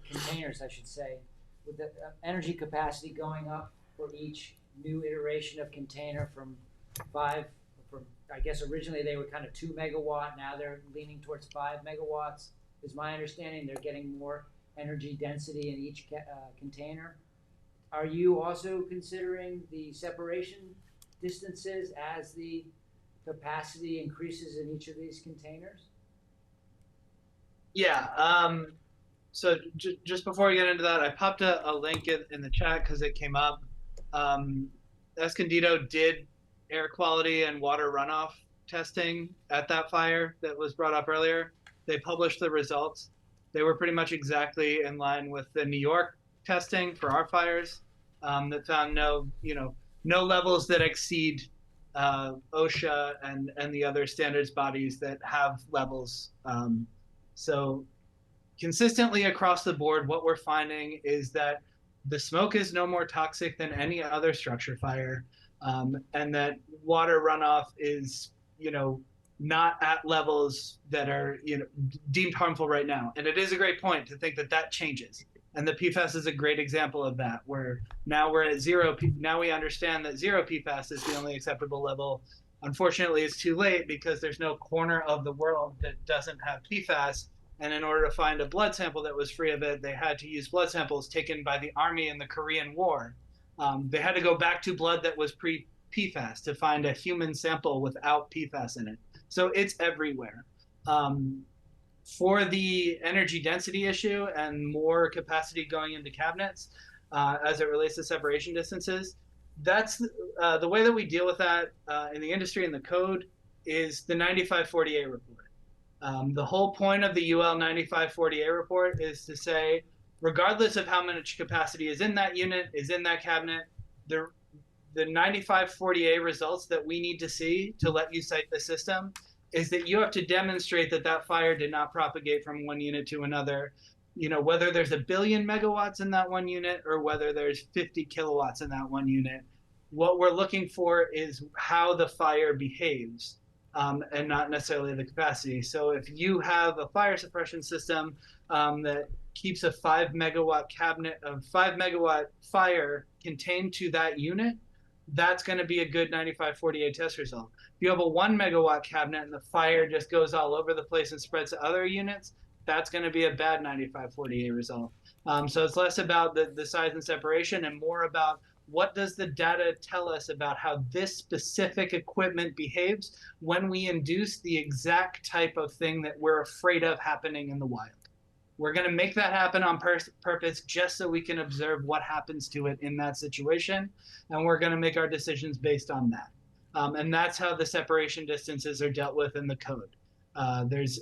containers, I should say, with the energy capacity going up for each new iteration of container from I guess originally they were kind of 2 megawatt, now they're leaning towards 5 megawatts, is my understanding. They're getting more energy density in each container. Are you also considering the separation distances as the capacity increases in each of these containers? Yeah. So just before we get into that, I popped a link in the chat because it came up. Escondido did air quality and water runoff testing at that fire that was brought up earlier. They published the results. They were pretty much exactly in line with the New York testing for our fires, that found no levels that exceed OSHA and the other standards bodies that have levels. So consistently across the board, what we're finding is that the smoke is no more toxic than any other structure fire, and that water runoff is, not at levels that are, deemed harmful right now. And it is a great point to think that that changes. And the PFAS is a great example of that, where now we're at zero. Now we understand that zero PFAS is the only acceptable level. Unfortunately, it's too late because there's no corner of the world that doesn't have PFAS. And in order to find a blood sample that was free of it, they had to use blood samples taken by the Army in the Korean War. They had to go back to blood that was pre-PFAS to find a human sample without PFAS in it. So it's everywhere. For the energy density issue and more capacity going into cabinets, as it relates to separation distances, that's the way that we deal with that in the industry and the code is the 9540A report. The whole point of the UL 9540A report is to say, regardless of how much capacity is in that unit, is in that cabinet, the 9540A results that we need to see to let you cite the system is that you have to demonstrate that that fire did not propagate from one unit to another, whether there's 1 billion megawatts in that one unit or whether there's 50 kilowatts in that one unit. What we're looking for is how the fire behaves, and not necessarily the capacity. So if you have a fire suppression system that keeps a 5 megawatt cabinet of 5 megawatt fire contained to that unit, that's going to be a good 9540A test result. If you have a 1 megawatt cabinet and the fire just goes all over the place and spreads to other units, that's going to be a bad 9540A result. So it's less about the size and separation and more about what does the data tell us about how this specific equipment behaves when we induce the exact type of thing that we're afraid of happening in the wild. We're going to make that happen on purpose just so we can observe what happens to it in that situation. And we're going to make our decisions based on that. And that's how the separation distances are dealt with in the code. There's,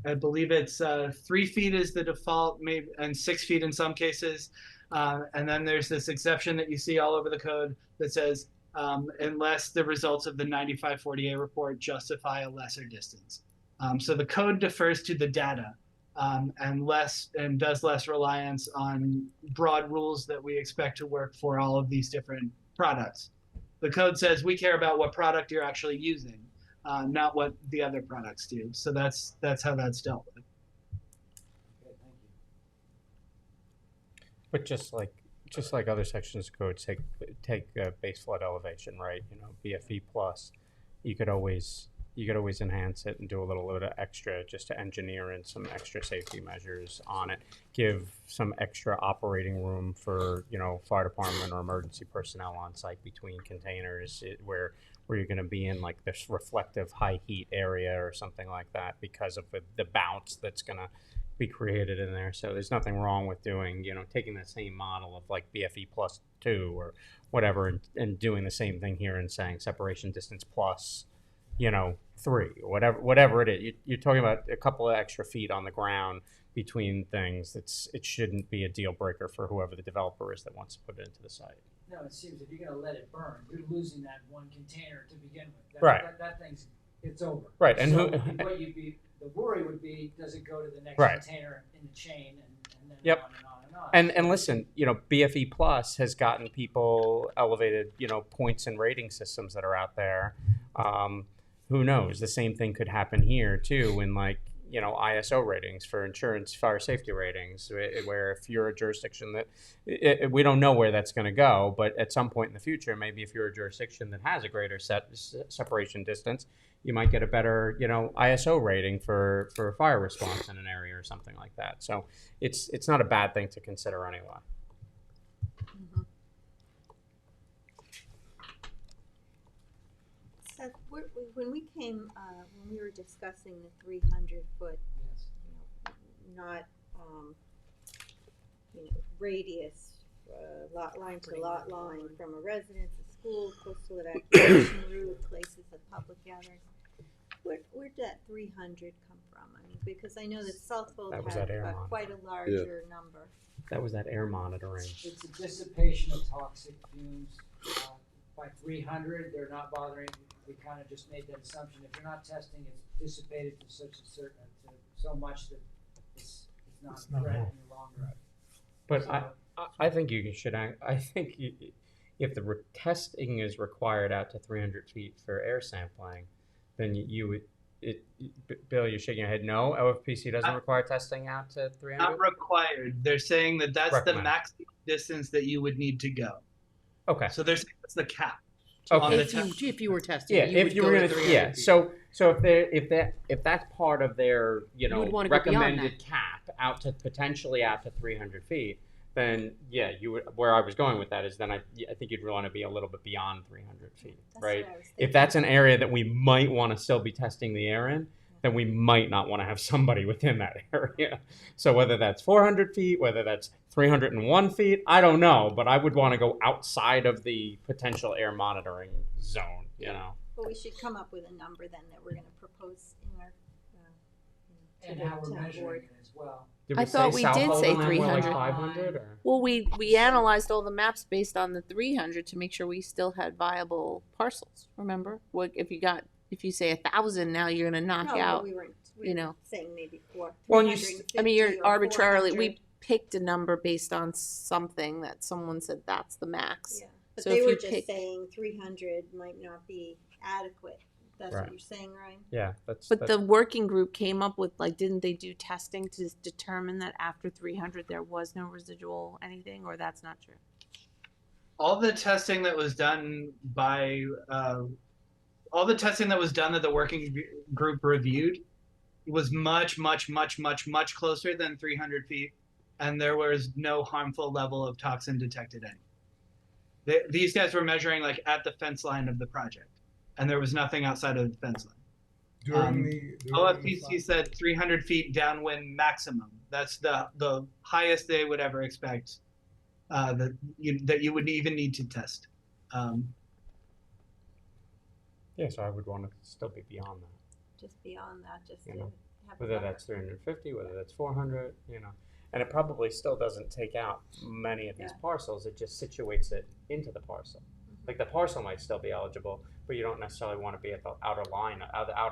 I believe it's 3 feet is the default, maybe, and 6 feet in some cases. And then there's this exception that you see all over the code that says, unless the results of the 9540A report justify a lesser distance. So the code defers to the data. And does less reliance on broad rules that we expect to work for all of these different products. The code says we care about what product you're actually using, not what the other products do. So that's how that's dealt with. Okay, thank you. But just like other sections of code, take base flood elevation, right? BFE plus, you could always enhance it and do a little bit of extra just to engineer in some extra safety measures on it. Give some extra operating room for, fire department or emergency personnel on site between containers where you're going to be in like this reflective high heat area or something like that because of the bounce that's going to be created in there. So there's nothing wrong with doing, taking the same model of like BFE plus 2 or whatever and doing the same thing here and saying separation distance plus 3, whatever it is. You're talking about a couple of extra feet on the ground between things. It shouldn't be a deal breaker for whoever the developer is that wants to put it into the site. No, it seems if you're gonna let it burn, you're losing that one container to begin with. Right. That thing's, it's over. Right, and So who- what you'd be, the worry would be, does it go to the next Right. container in the chain and then Yep. on and on and on. And listen, BFE Plus has gotten people elevated, points and rating systems that are out there. Who knows? The same thing could happen here too, in ISO ratings for insurance, fire safety ratings, where if you're a jurisdiction that we don't know where that's going to go, but at some point in the future, maybe if you're a jurisdiction that has a greater separation distance, you might get a better, ISO rating for fire response in an area or something like that. So it's not a bad thing to consider anyway. Seth, when we were discussing the 300-foot, Yes. not, radius, lot line to lot line from a residence, a school, coastal evacuation route, places of public gathering. Where'd that 300 come from? I mean, because I know that Southwold That was had that air monitor. quite a larger number. That was that air monitoring. It's a dissipation of toxic fumes. By 300, they're not bothering. We kind of just made that assumption. If you're not testing, it's dissipated to so much that it's not It's a not threat wrong. any longer. But So, I think you should. I think if the testing is required out to 300 feet for air sampling, then you would. Bill, you're shaking your head. No, OFPC doesn't require testing out to 300. Not required. They're saying that that's the Recommend. maximum distance that you would need to go. Okay. So they're saying that's the cap. Okay. on the If you were testing, Yeah, you if would you go were to gonna, 300 yeah. feet. So if that's part of their would wanna go beyond recommended cap out to 300 feet, then yeah, you would. Where I was going with that is then I think you'd want to be a little bit beyond 300 feet, That's right? what I was If thinking. that's an area that we might want to still be testing the air in, then we might not want to have somebody within that area. So whether that's 400 feet, whether that's 301 feet, I don't know, but I would want to go outside of the potential air monitoring zone, But we should come up with a number then that we're gonna propose in our, to and the how we're town measuring board. it as well. Did I thought we did South say Holden were like 300. 500 or? Well, we analyzed all the maps based on the 300 to make sure we still had viable parcels. Remember, if you say 1,000, now you're gonna knock No, but out. we weren't you know. saying maybe four. Well, and you 350 I mean, you're or arbitrarily. 400. We picked a number based on something that someone said that's the max. Yeah, but So they if were you just pick- saying 300 might not be adequate. That's Right. what you're saying, Ryan? Yeah, that's. But the working group came up with didn't they do testing to determine that after 300 there was no residual anything, or that's not true? All the testing that was done by all the testing that was done that the working group reviewed was much closer than 300 feet, and there was no harmful level of toxin detected any. These guys were measuring at the fence line of the project, and there was nothing outside of the fence line. During the OFPC said 300 feet downwind maximum. That's the highest they would ever expect that you would even need to test. Yeah, so I would want to still be beyond that. Just beyond that, just You to know, have Whether a number. that's 350, whether that's 400, And it probably still doesn't take out many of these Yeah. parcels. It just situates it into the parcel. Like the parcel might still be eligible, but you don't necessarily want to be at the outer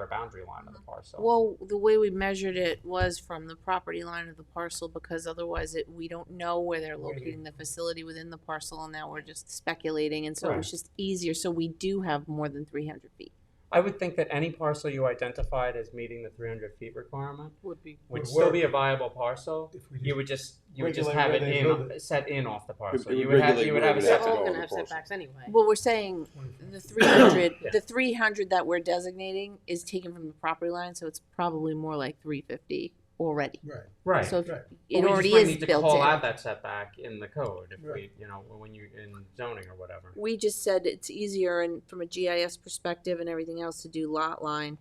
boundary line of the parcel. Well, the way we measured it was from the property line of the parcel, because otherwise we don't know where they're locating the facility within the parcel, and now we're just speculating, and so it was Right. just easier. So we do have more than 300 feet. I would think that any parcel you identified as meeting the 300 feet requirement Would be. would Would still work. be a viable parcel. If we You would just regulate have where it they build it. set in off the parcel. It would You would have regulate you would where have a it would have They're to all go on gonna the have parcel. setbacks anyway. Well, we're saying 25. the 300, Yeah. the 300 that we're designating is taken from the property line, so it's probably more like 350 already. Right. right. So if Right. it But already we just is might need to built call in. out that setback in the code if Right. we, when you in zoning or whatever. We just said it's easier, and from a GIS perspective and everything else, to do lot line.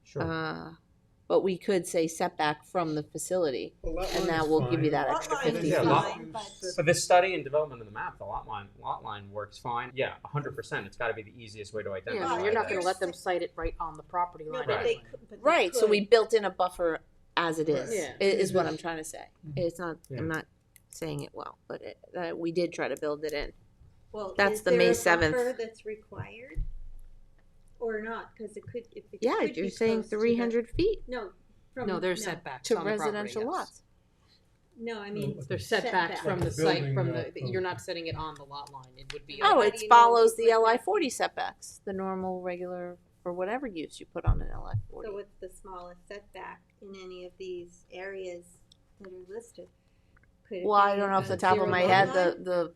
Sure. But we could say setback from the facility, Well, lot and line that is will fine. give you that Lot extra line 50 is Yeah, feet. lot- fine, but For this study and development of the map, the lot line works fine. Yeah, 100%. It's got to be the easiest way to Yeah, identify. I mean, you're not that. gonna let them cite it right on the property no, line. but Right. they could. But they Right, so could. we built in a buffer as it is, Yeah. is what I'm trying to say. It's not, Yeah. I'm not saying it well, but we did try to build it in. Well, That's is the there May a 7th. buffer that's required? Or not, cause it could, if it Yeah, could you're be saying close to the- 300 feet No, from. No, there's setbacks to on the property, residential yes. lots. No, I mean. Well, They're setbacks from the site, Building, from the, code. you're not setting it on the lot line, it would be. Yeah, Oh, how it do you know follows the what LI that 40 means? setbacks, the normal, regular, for whatever use you put on an LI 40. So what's the smallest setback in any of these areas that are listed? Could it Well, I be don't know off a the top of zero my lot head line? the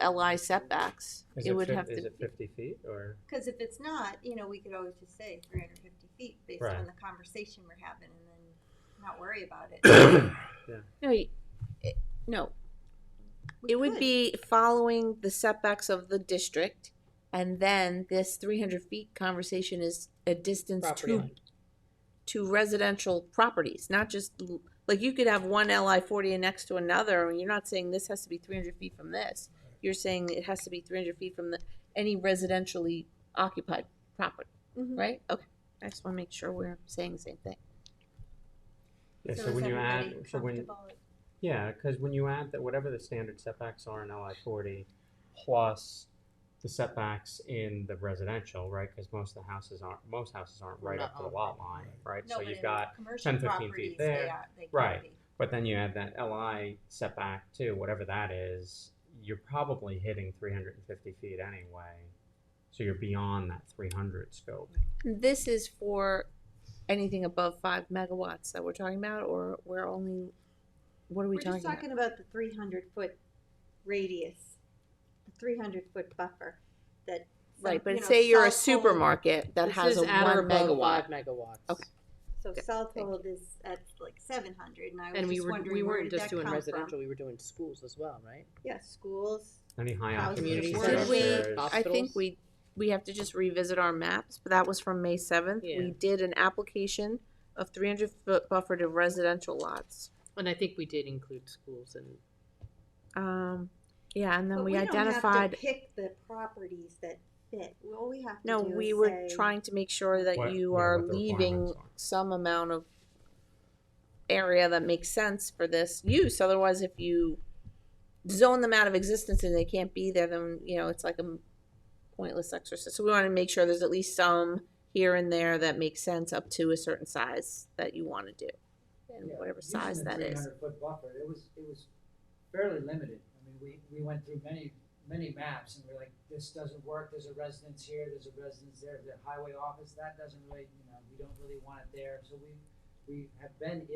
LI setbacks. Is It would have is to it 50 feet or? Cause if it's not, we could always just say 350 feet based Right. on the conversation we're having and then not worry about it. No, no. We It would could. be following the setbacks of the district, and then this 300 feet conversation is a distance Property line. to residential properties, not just like you could have one LI 40 next to another, and you're not saying this has to be 300 feet from this. You're saying it has to be 300 feet from any residentially occupied property, Mhm. right? Okay, I just want to make sure we're saying the same thing. Yeah, so is when you add, everybody so when, comfortable? yeah, because when you add that, whatever the standard setbacks are in LI 40, plus the setbacks in the residential, right? Because most houses aren't right Not up to the on lot right. line, right? No, So but you've in got commercial 10, 15 properties, feet there, they can right. be. But then you add that LI setback too, whatever that is, you're probably hitting 350 feet anyway. So you're beyond that 300 scope. This is for anything above 5 megawatts that we're talking about, or we're only, what are we We're just talking about? talking about the 300-foot radius, the 300-foot buffer that. Right, but say you're a supermarket that This has is a at or 1 above megawatt. 5 megawatts. Okay. So Good, Southold is at like 700, and I was And we just were, wondering we where weren't did just that doing come residential, from? we were doing schools as well, right? Yeah, schools. Any high Housing occupancy Community Did we, structures. I think we have to just revisit our maps, but that was from May 7th. Yeah. We did an application of 300-foot buffer to residential lots. And I think we did include schools and, Yeah, and then But we don't have identified, to pick the properties that fit. All we have to no, do we is were say, trying to make sure that What- you yeah, are what the leaving requirements are. some amount of area that makes sense for this use. Otherwise, if you zone them out of existence and they can't be there, then, it's like a pointless exercise. So we want to make sure there's at least some here and there that makes sense up to a certain size that you want to do. And Yeah, whatever using size the that is. 300-foot buffer, it was fairly limited. I mean, we went through many maps and we're like, this doesn't work, there's a residence here, there's a residence there, the highway office, that doesn't really, we don't really want it there. So we have been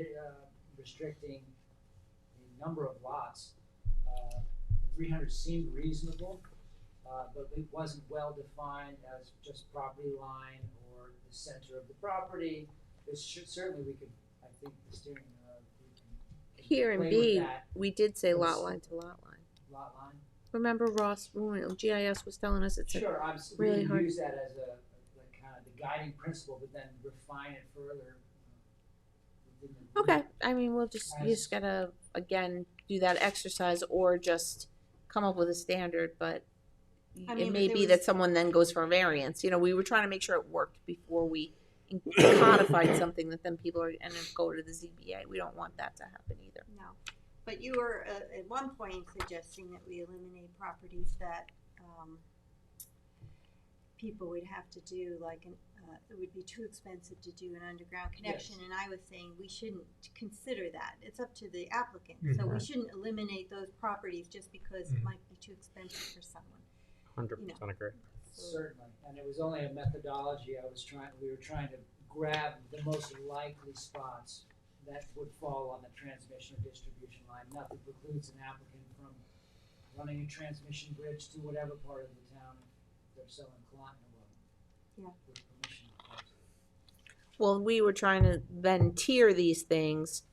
restricting the number of lots. The 300 seemed reasonable, but it wasn't well defined as just property line or the center of the property. Certainly we could, I think the steering, we can Here in play with B, that we did say lot Let's- line to lot line. lot line. Remember Ross, when GIS was telling us it's Sure, we really can hard. use that as like kind of the guiding principle, but then refine it further. Within the Okay, group. I mean, you just gotta, again, do that exercise or just come up with a standard, but I it mean, may but be there that someone then goes for a variance. We were trying to make sure it worked before we codified something that then people and then go to the ZBA. We don't want that to happen either. no. But you were at one point suggesting that we eliminate properties that people would have to do, like it would be too expensive to do an underground connection. Yes. And I was saying we shouldn't consider that. It's up to the applicant. So we Right. shouldn't eliminate those properties just because it Mhm. might be too expensive for someone. 100% agree. Certainly, and it was only a methodology. We were trying to grab the most likely spots that would fall on the transmission or distribution line. Nothing precludes an applicant from running a transmission bridge to whatever part of the town if they're so inclined. Yeah. With permission, of course. Well, we were trying to then tier these things,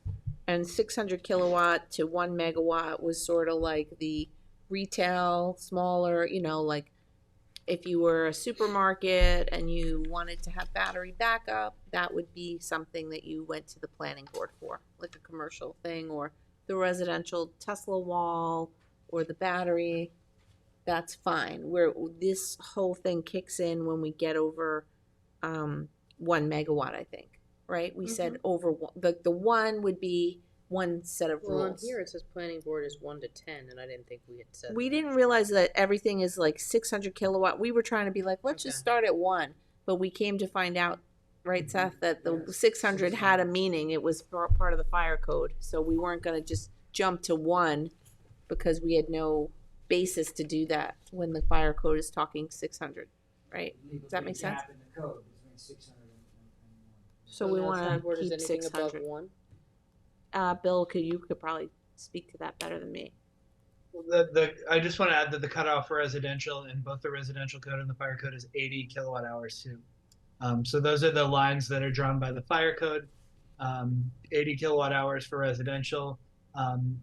and 600 kilowatt to 1 megawatt was sort of like the retail, smaller, like if you were a supermarket and you wanted to have battery backup, that would be something that you went to the planning board for, like a commercial thing, or the residential Tesla wall or the battery. That's fine. This whole thing kicks in when we get over 1 megawatt, I think. right? We said over one, the one would be one set of Well, on rules. here it says planning board is 1 to 10, and I didn't think we had said We that. didn't realize that everything is like 600 kilowatt. We were trying to be like, let's just Okay. start at one, but we came to find out, right, Seth, that the 600 had a meaning. It was part of the fire code, so we weren't going to just jump to one because we had no basis to do that when the fire code is talking 600, right? Does that make sense? Gap in the code between 600 and 1. So we now want planning board to is keep anything 600. above 1? Bill, you could probably speak to that better than me. I just want to add that the cutoff for residential in both the residential code and the fire code is 80 kilowatt hours too. So those are the lines that are drawn by the fire code. 80 kilowatt hours for residential.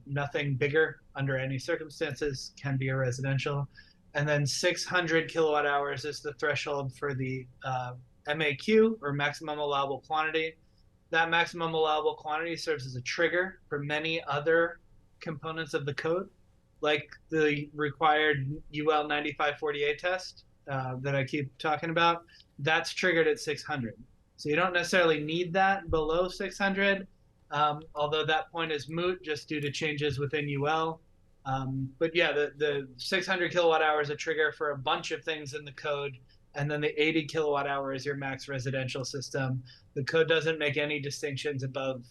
Nothing bigger under any circumstances can be a residential. And then 600 kilowatt hours is the threshold for the MAQ, or maximum allowable quantity. That maximum allowable quantity serves as a trigger for many other components of the code, like the required UL 9548 test that I keep talking about. That's triggered at 600. So you don't necessarily need that below 600, although that point is moot just due to changes within UL. But yeah, the 600 kilowatt hour is a trigger for a bunch of things in the code, and then the 80 kilowatt hour is your max residential system. The code doesn't make any distinctions above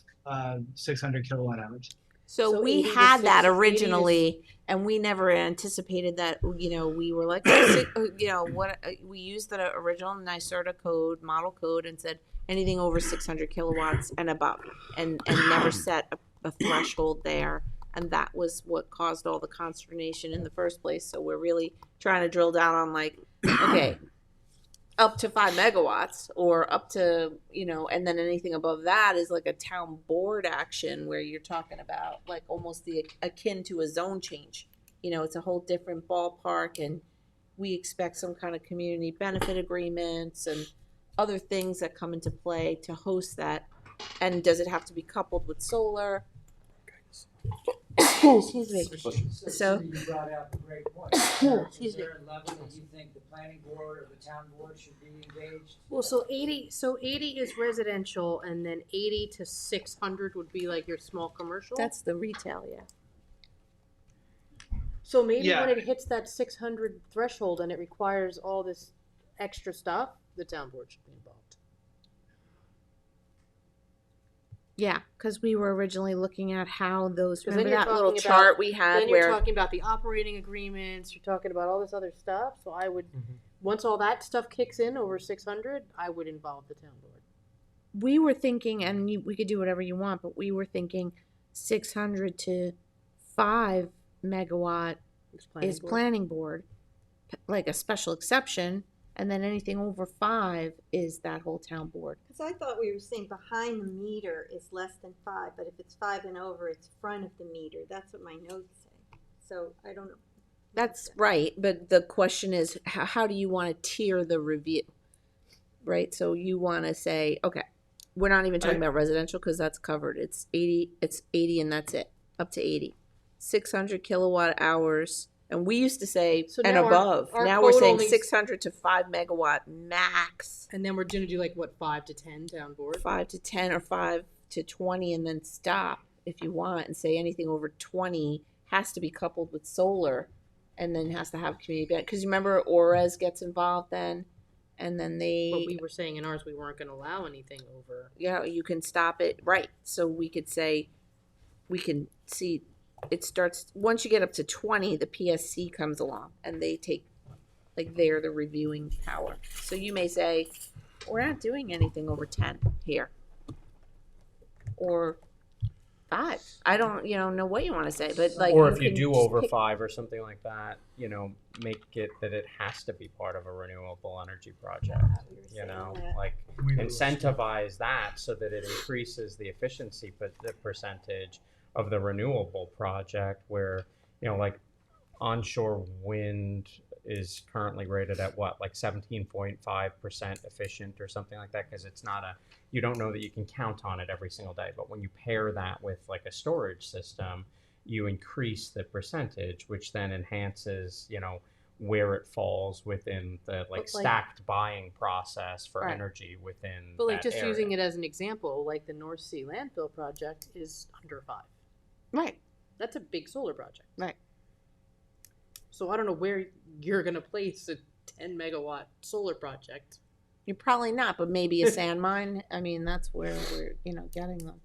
600 kilowatt hours. So So we 80 to had that 80 is- originally, and we never anticipated that. We were like, we used the original NYSERDA code, model code, and said anything over 600 kilowatts and above, and never set a threshold there. And that was what caused all the consternation in the first place. So we're really trying to drill down on like, okay, up to 5 megawatts or up to, and then anything above that is like a town board action where you're talking about like almost akin to a zone change. It's a whole different ballpark, and we expect some kind of community benefit agreements and other things that come into play to host that. And does it have to be coupled with solar? Excuse me. So- you brought out a great point. Excuse Is there a level that you think the planning board or the town board should be engaged? Well, so 80 is residential, and then 80 to 600 would be like your small commercial. That's the retail, yeah. So maybe Yeah. when it hits that 600 threshold and it requires all this extra stuff, the town board should be involved. Yeah, because we were originally looking at how those. 'Cause then Remember you're that little talking about- chart we had Then you're where talking about the operating agreements, you're talking about all this other stuff, so I would, once all that stuff kicks in over 600, I would involve the town board. we were thinking, and we could do whatever you want, but we were thinking 600 to 5 megawatt is board. planning board, like a special exception, and then anything over 5 is that whole town board. Because I thought we were saying behind the meter is less than 5, but if it's 5 and over, it's front of the meter. That's what my notes say. So I don't know. That's right, but the question is, how do you want to tier the review? Right, so you want to say, okay, we're not even talking about residential because that's covered. It's 80 and that's it, up to 80. 600 kilowatt hours, and we used to say So and now our- above. our Now we're code saying only- 600 to 5 megawatt max. And then we're gonna do like, what, 5 to 10 town board? 5 to 10 or 5 to 20 and then stop if you want and say anything over 20 has to be coupled with solar and then has to have community benefit. Because remember ORES gets involved then, and then But we were saying in ours, we weren't gonna allow anything over. you can stop it, right. So we could say, we can see, it starts, once you get up to 20, the PSC comes along and they take, like they're the reviewing power. So you may say, we're not doing anything over 10 here. Or 5. I don't, know what you want to say, but like. Or if you can do just over pick- 5 or something like that, make it that it has to be part of a renewable energy project. Like We know. incentivize that so that it increases the efficiency, but the percentage of the renewable project where, like onshore wind is currently rated at what, like 17.5% efficient or something like that, because it's not you don't know that you can count on it every single day. But when you pair that with like a storage system, you increase the percentage, which then enhances, where it falls within the But, like- stacked buying process for Right. energy within. But like that just area. using it as an example, like the North Sea landfill project is under 5. Right. That's a big solar project. Right. So I don't know where you're gonna place a 10 megawatt solar project. You're probably not, but maybe a sand mine. I mean, that's where we're, getting them.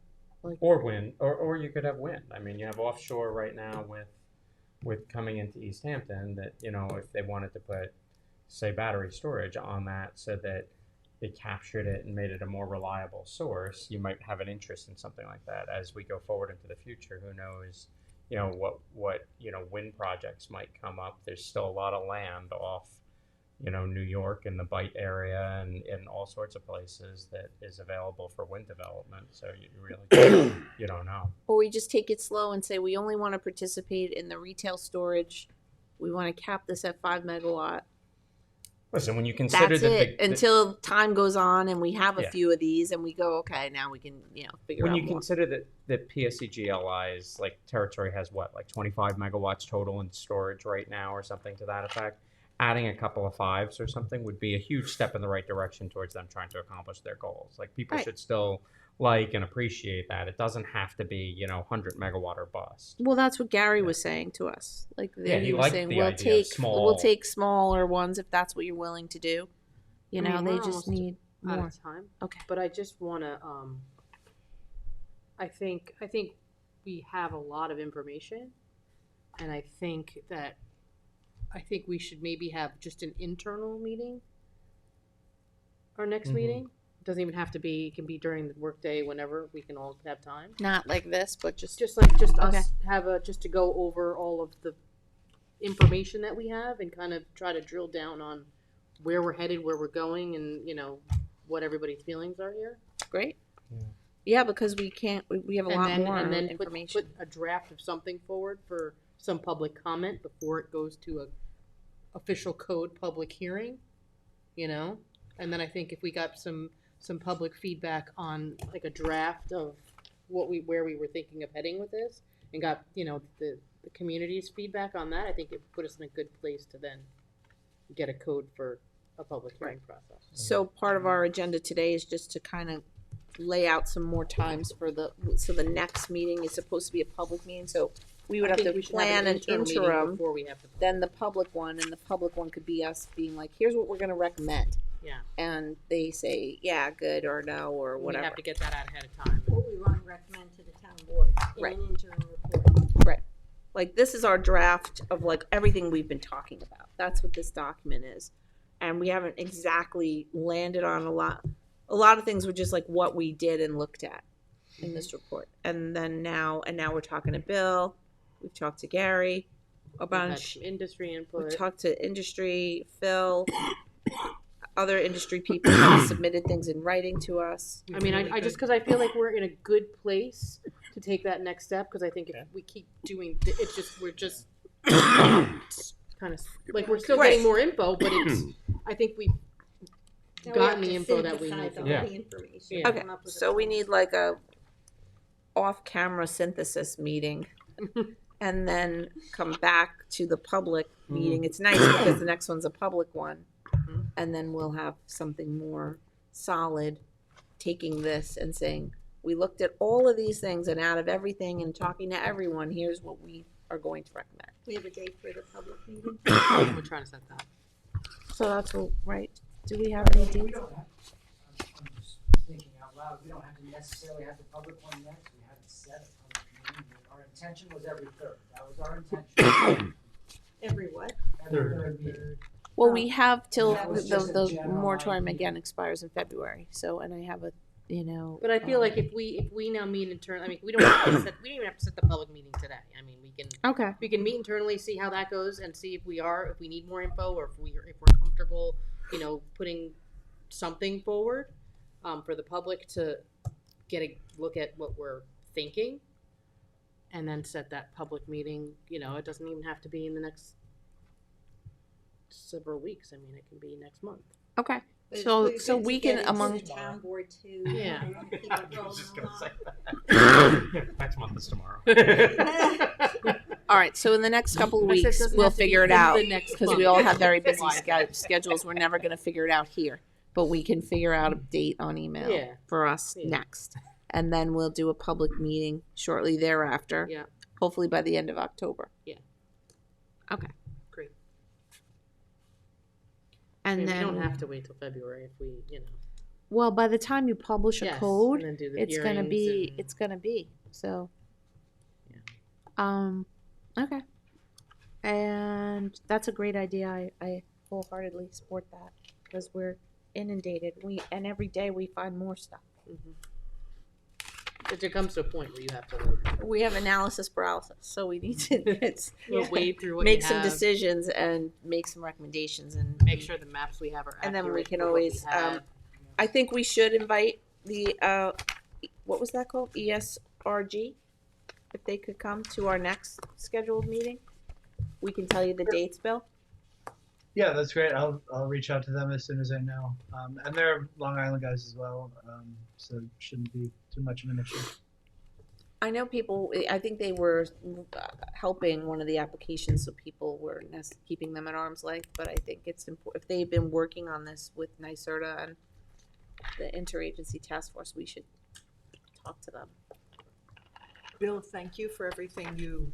Or wind, or you could have wind. I mean, you have offshore right now with coming into East Hampton that, if they wanted to put, say, battery storage on that so that it captured it and made it a more reliable source, you might have an interest in something like that as we go forward into the future. Who knows, what wind projects might come up. There's still a lot of land off, New York and the Bight area and all sorts of places that is available for wind development. So you really, you don't know. Or we just take it slow and say we only want to participate in the retail storage. We want to cap this at 5 megawatt. Listen, when you consider That's it. the Until time goes on and we have a Yeah. few of these and we go, okay, now we can, figure when out you more. consider that PSCGLI's territory has 25 megawatts total in storage right now or something to that effect, adding a couple of 5s or something would be a huge step in the right direction towards them trying to accomplish their goals. People Right. should still and appreciate that. It doesn't have to be 100 megawatt or bust. Well, that's what Gary was saying to us. Yeah, he was liked saying the we'll idea of we'll take smaller ones if that's what you're willing to do. I mean, they we're just almost need Out more. of time. Okay. But I just wanna I think we have a lot of information, and I think we should maybe have just an internal meeting. Our next Mhm. meeting doesn't even have to be. It can be during the workday, whenever we can all have time. Not like this, but just Just Okay. us just to go over all of the information that we have and kind of try to drill down on where we're headed, where we're going, and what everybody's feelings are here. great. Yeah. Yeah, because we can't. We have a lot more information. Put a draft of something forward for some public comment before it goes to a official code public hearing, and then I think if we got some public feedback on a draft of where we were thinking of heading with this, and got the community's feedback on that, I think it put us in a good place to then get a code for a public hearing process. So part of our agenda today is just to kind of lay out some more times for the next meeting is supposed to be a public meeting, so we would I have think to we should plan have an internal meeting interim, before we have to. then the public one, and the public one could be us being like, here's what we're gonna recommend. Yeah. And they say, yeah, good, or no, or We whatever. have to get that out ahead of time. What we want to recommend to the town board in Right. an interim report. Like, this is our draft of everything we've been talking about. That's what this document is. And we haven't exactly landed on a lot of things were just what we did and looked at in this report. And then now we're talking to Bill, we've talked to Gary a We've had bunch, some industry we've input. talked to industry, Phil, other industry people have submitted things in writing to us. I mean, I just because I feel like we're in a good place to take that next step, because I think if we keep doing, we're just kind of we're still Right. getting more info, but I think we've Now we gotten have the to info that we synthesize need. all Yeah. the information. Yeah. and Okay, come up with a so we plan. need a off-camera synthesis meeting and then come back to the public meeting. It's nice because the next one's a public one. And then we'll have something more solid, taking this and saying, we looked at all of these things and out of everything and talking to everyone, here's what we are going to recommend. We have a date for the public meeting. We're trying to set that. So that's what, right? Do we have any We dates? don't have, I'm just thinking out loud, we don't have to necessarily have the public one next, we haven't set a public meeting. Our intention was every third, that was our intention. Every what? Every third meeting. Well, we have till That was the just a general moratorium idea. again expires in February. So, and I have a, But I feel like if we now meet internally, I mean, we don't don't even have to set the public meeting today. I mean, okay. we can meet internally, see how that goes, and see if we need more info, or if we're comfortable, putting something forward for the public to get a look at what we're thinking, and then set that public meeting. It doesn't even have to be in the next several weeks. I mean, it can be next month. Okay. But it's So- good so to we get can into among- the town board too. Yeah. Keep it rolling along. Next month is tomorrow. All right, so in the next couple of I said it weeks, doesn't we'll have to be figure it in out, the next because month. we all have very busy Why? schedules. We're never gonna figure it out here, but we can figure out a date on email Yeah. for us Yeah. next. And then we'll do a public meeting shortly thereafter. Yeah. Hopefully by the end of October. Yeah. Okay. Great. And We then, don't have to wait till February if we, well, by the time you publish a yes, code, and then do the it's gonna be, hearings so. Yeah. Okay. And that's a great idea. I wholeheartedly support that, because we're inundated. And every day we find more stuff. But there comes to a point where you have to like We have analysis paralysis, so we need to wade through what make you some have, decisions and make some recommendations, and make sure the maps we have are accurate. And then we can for what we always, have. I think we should invite the what was that called? ESRG, if they could come to our next scheduled meeting. We can tell you the dates, Bill. Yeah, that's great. I'll reach out to them as soon as I know. And they're Long Island guys as well, so it shouldn't be too much of an issue. I know people. I think they were helping one of the applications, so people were keeping them at arm's length. But I think it's important, if they've been working on this with NYSERDA and the interagency task force, we should talk to them. Bill, thank you for everything Thank you.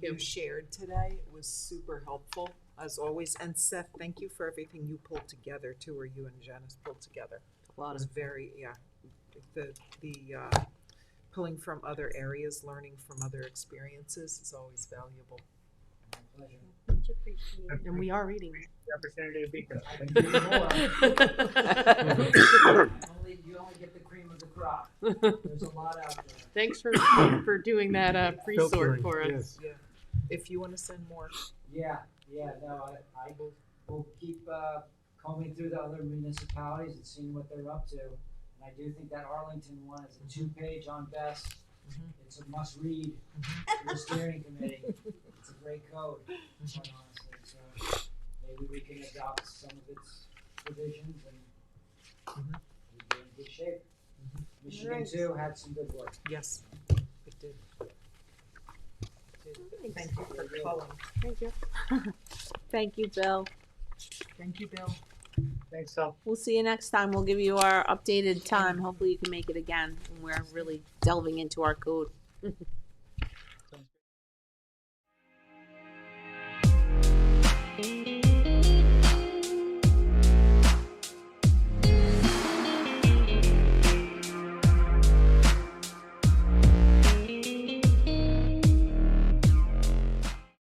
you shared today. It was super helpful, as always. And Seth, thank you for everything you pulled together too, or you and Janice pulled together. A lot It was of very, the pulling from other areas, learning from other experiences is always valuable. My pleasure. Much appreciated. and we are reading The opportunity to be here. I can do more. You only get the cream of the crop. There's a lot out there. Thanks for doing that pre-sort Filtering, for us. yes. Yeah. If you want to send more, No, I will keep combing through the other municipalities and seeing what they're up to. And I do think that Arlington one is a 2-page on BESS. It's a must read for the steering committee. It's a great code, quite honestly. So maybe we can adopt some of its provisions and we'd be in good shape. Michigan too had some good work. yes, it did. Thank you for calling. Thank you. Thank you, Bill. Thank you, Bill. Thanks, Sal. We'll see you next time. We'll give you our updated time. Hopefully you can make it again when we're really delving into our code. Sounds good.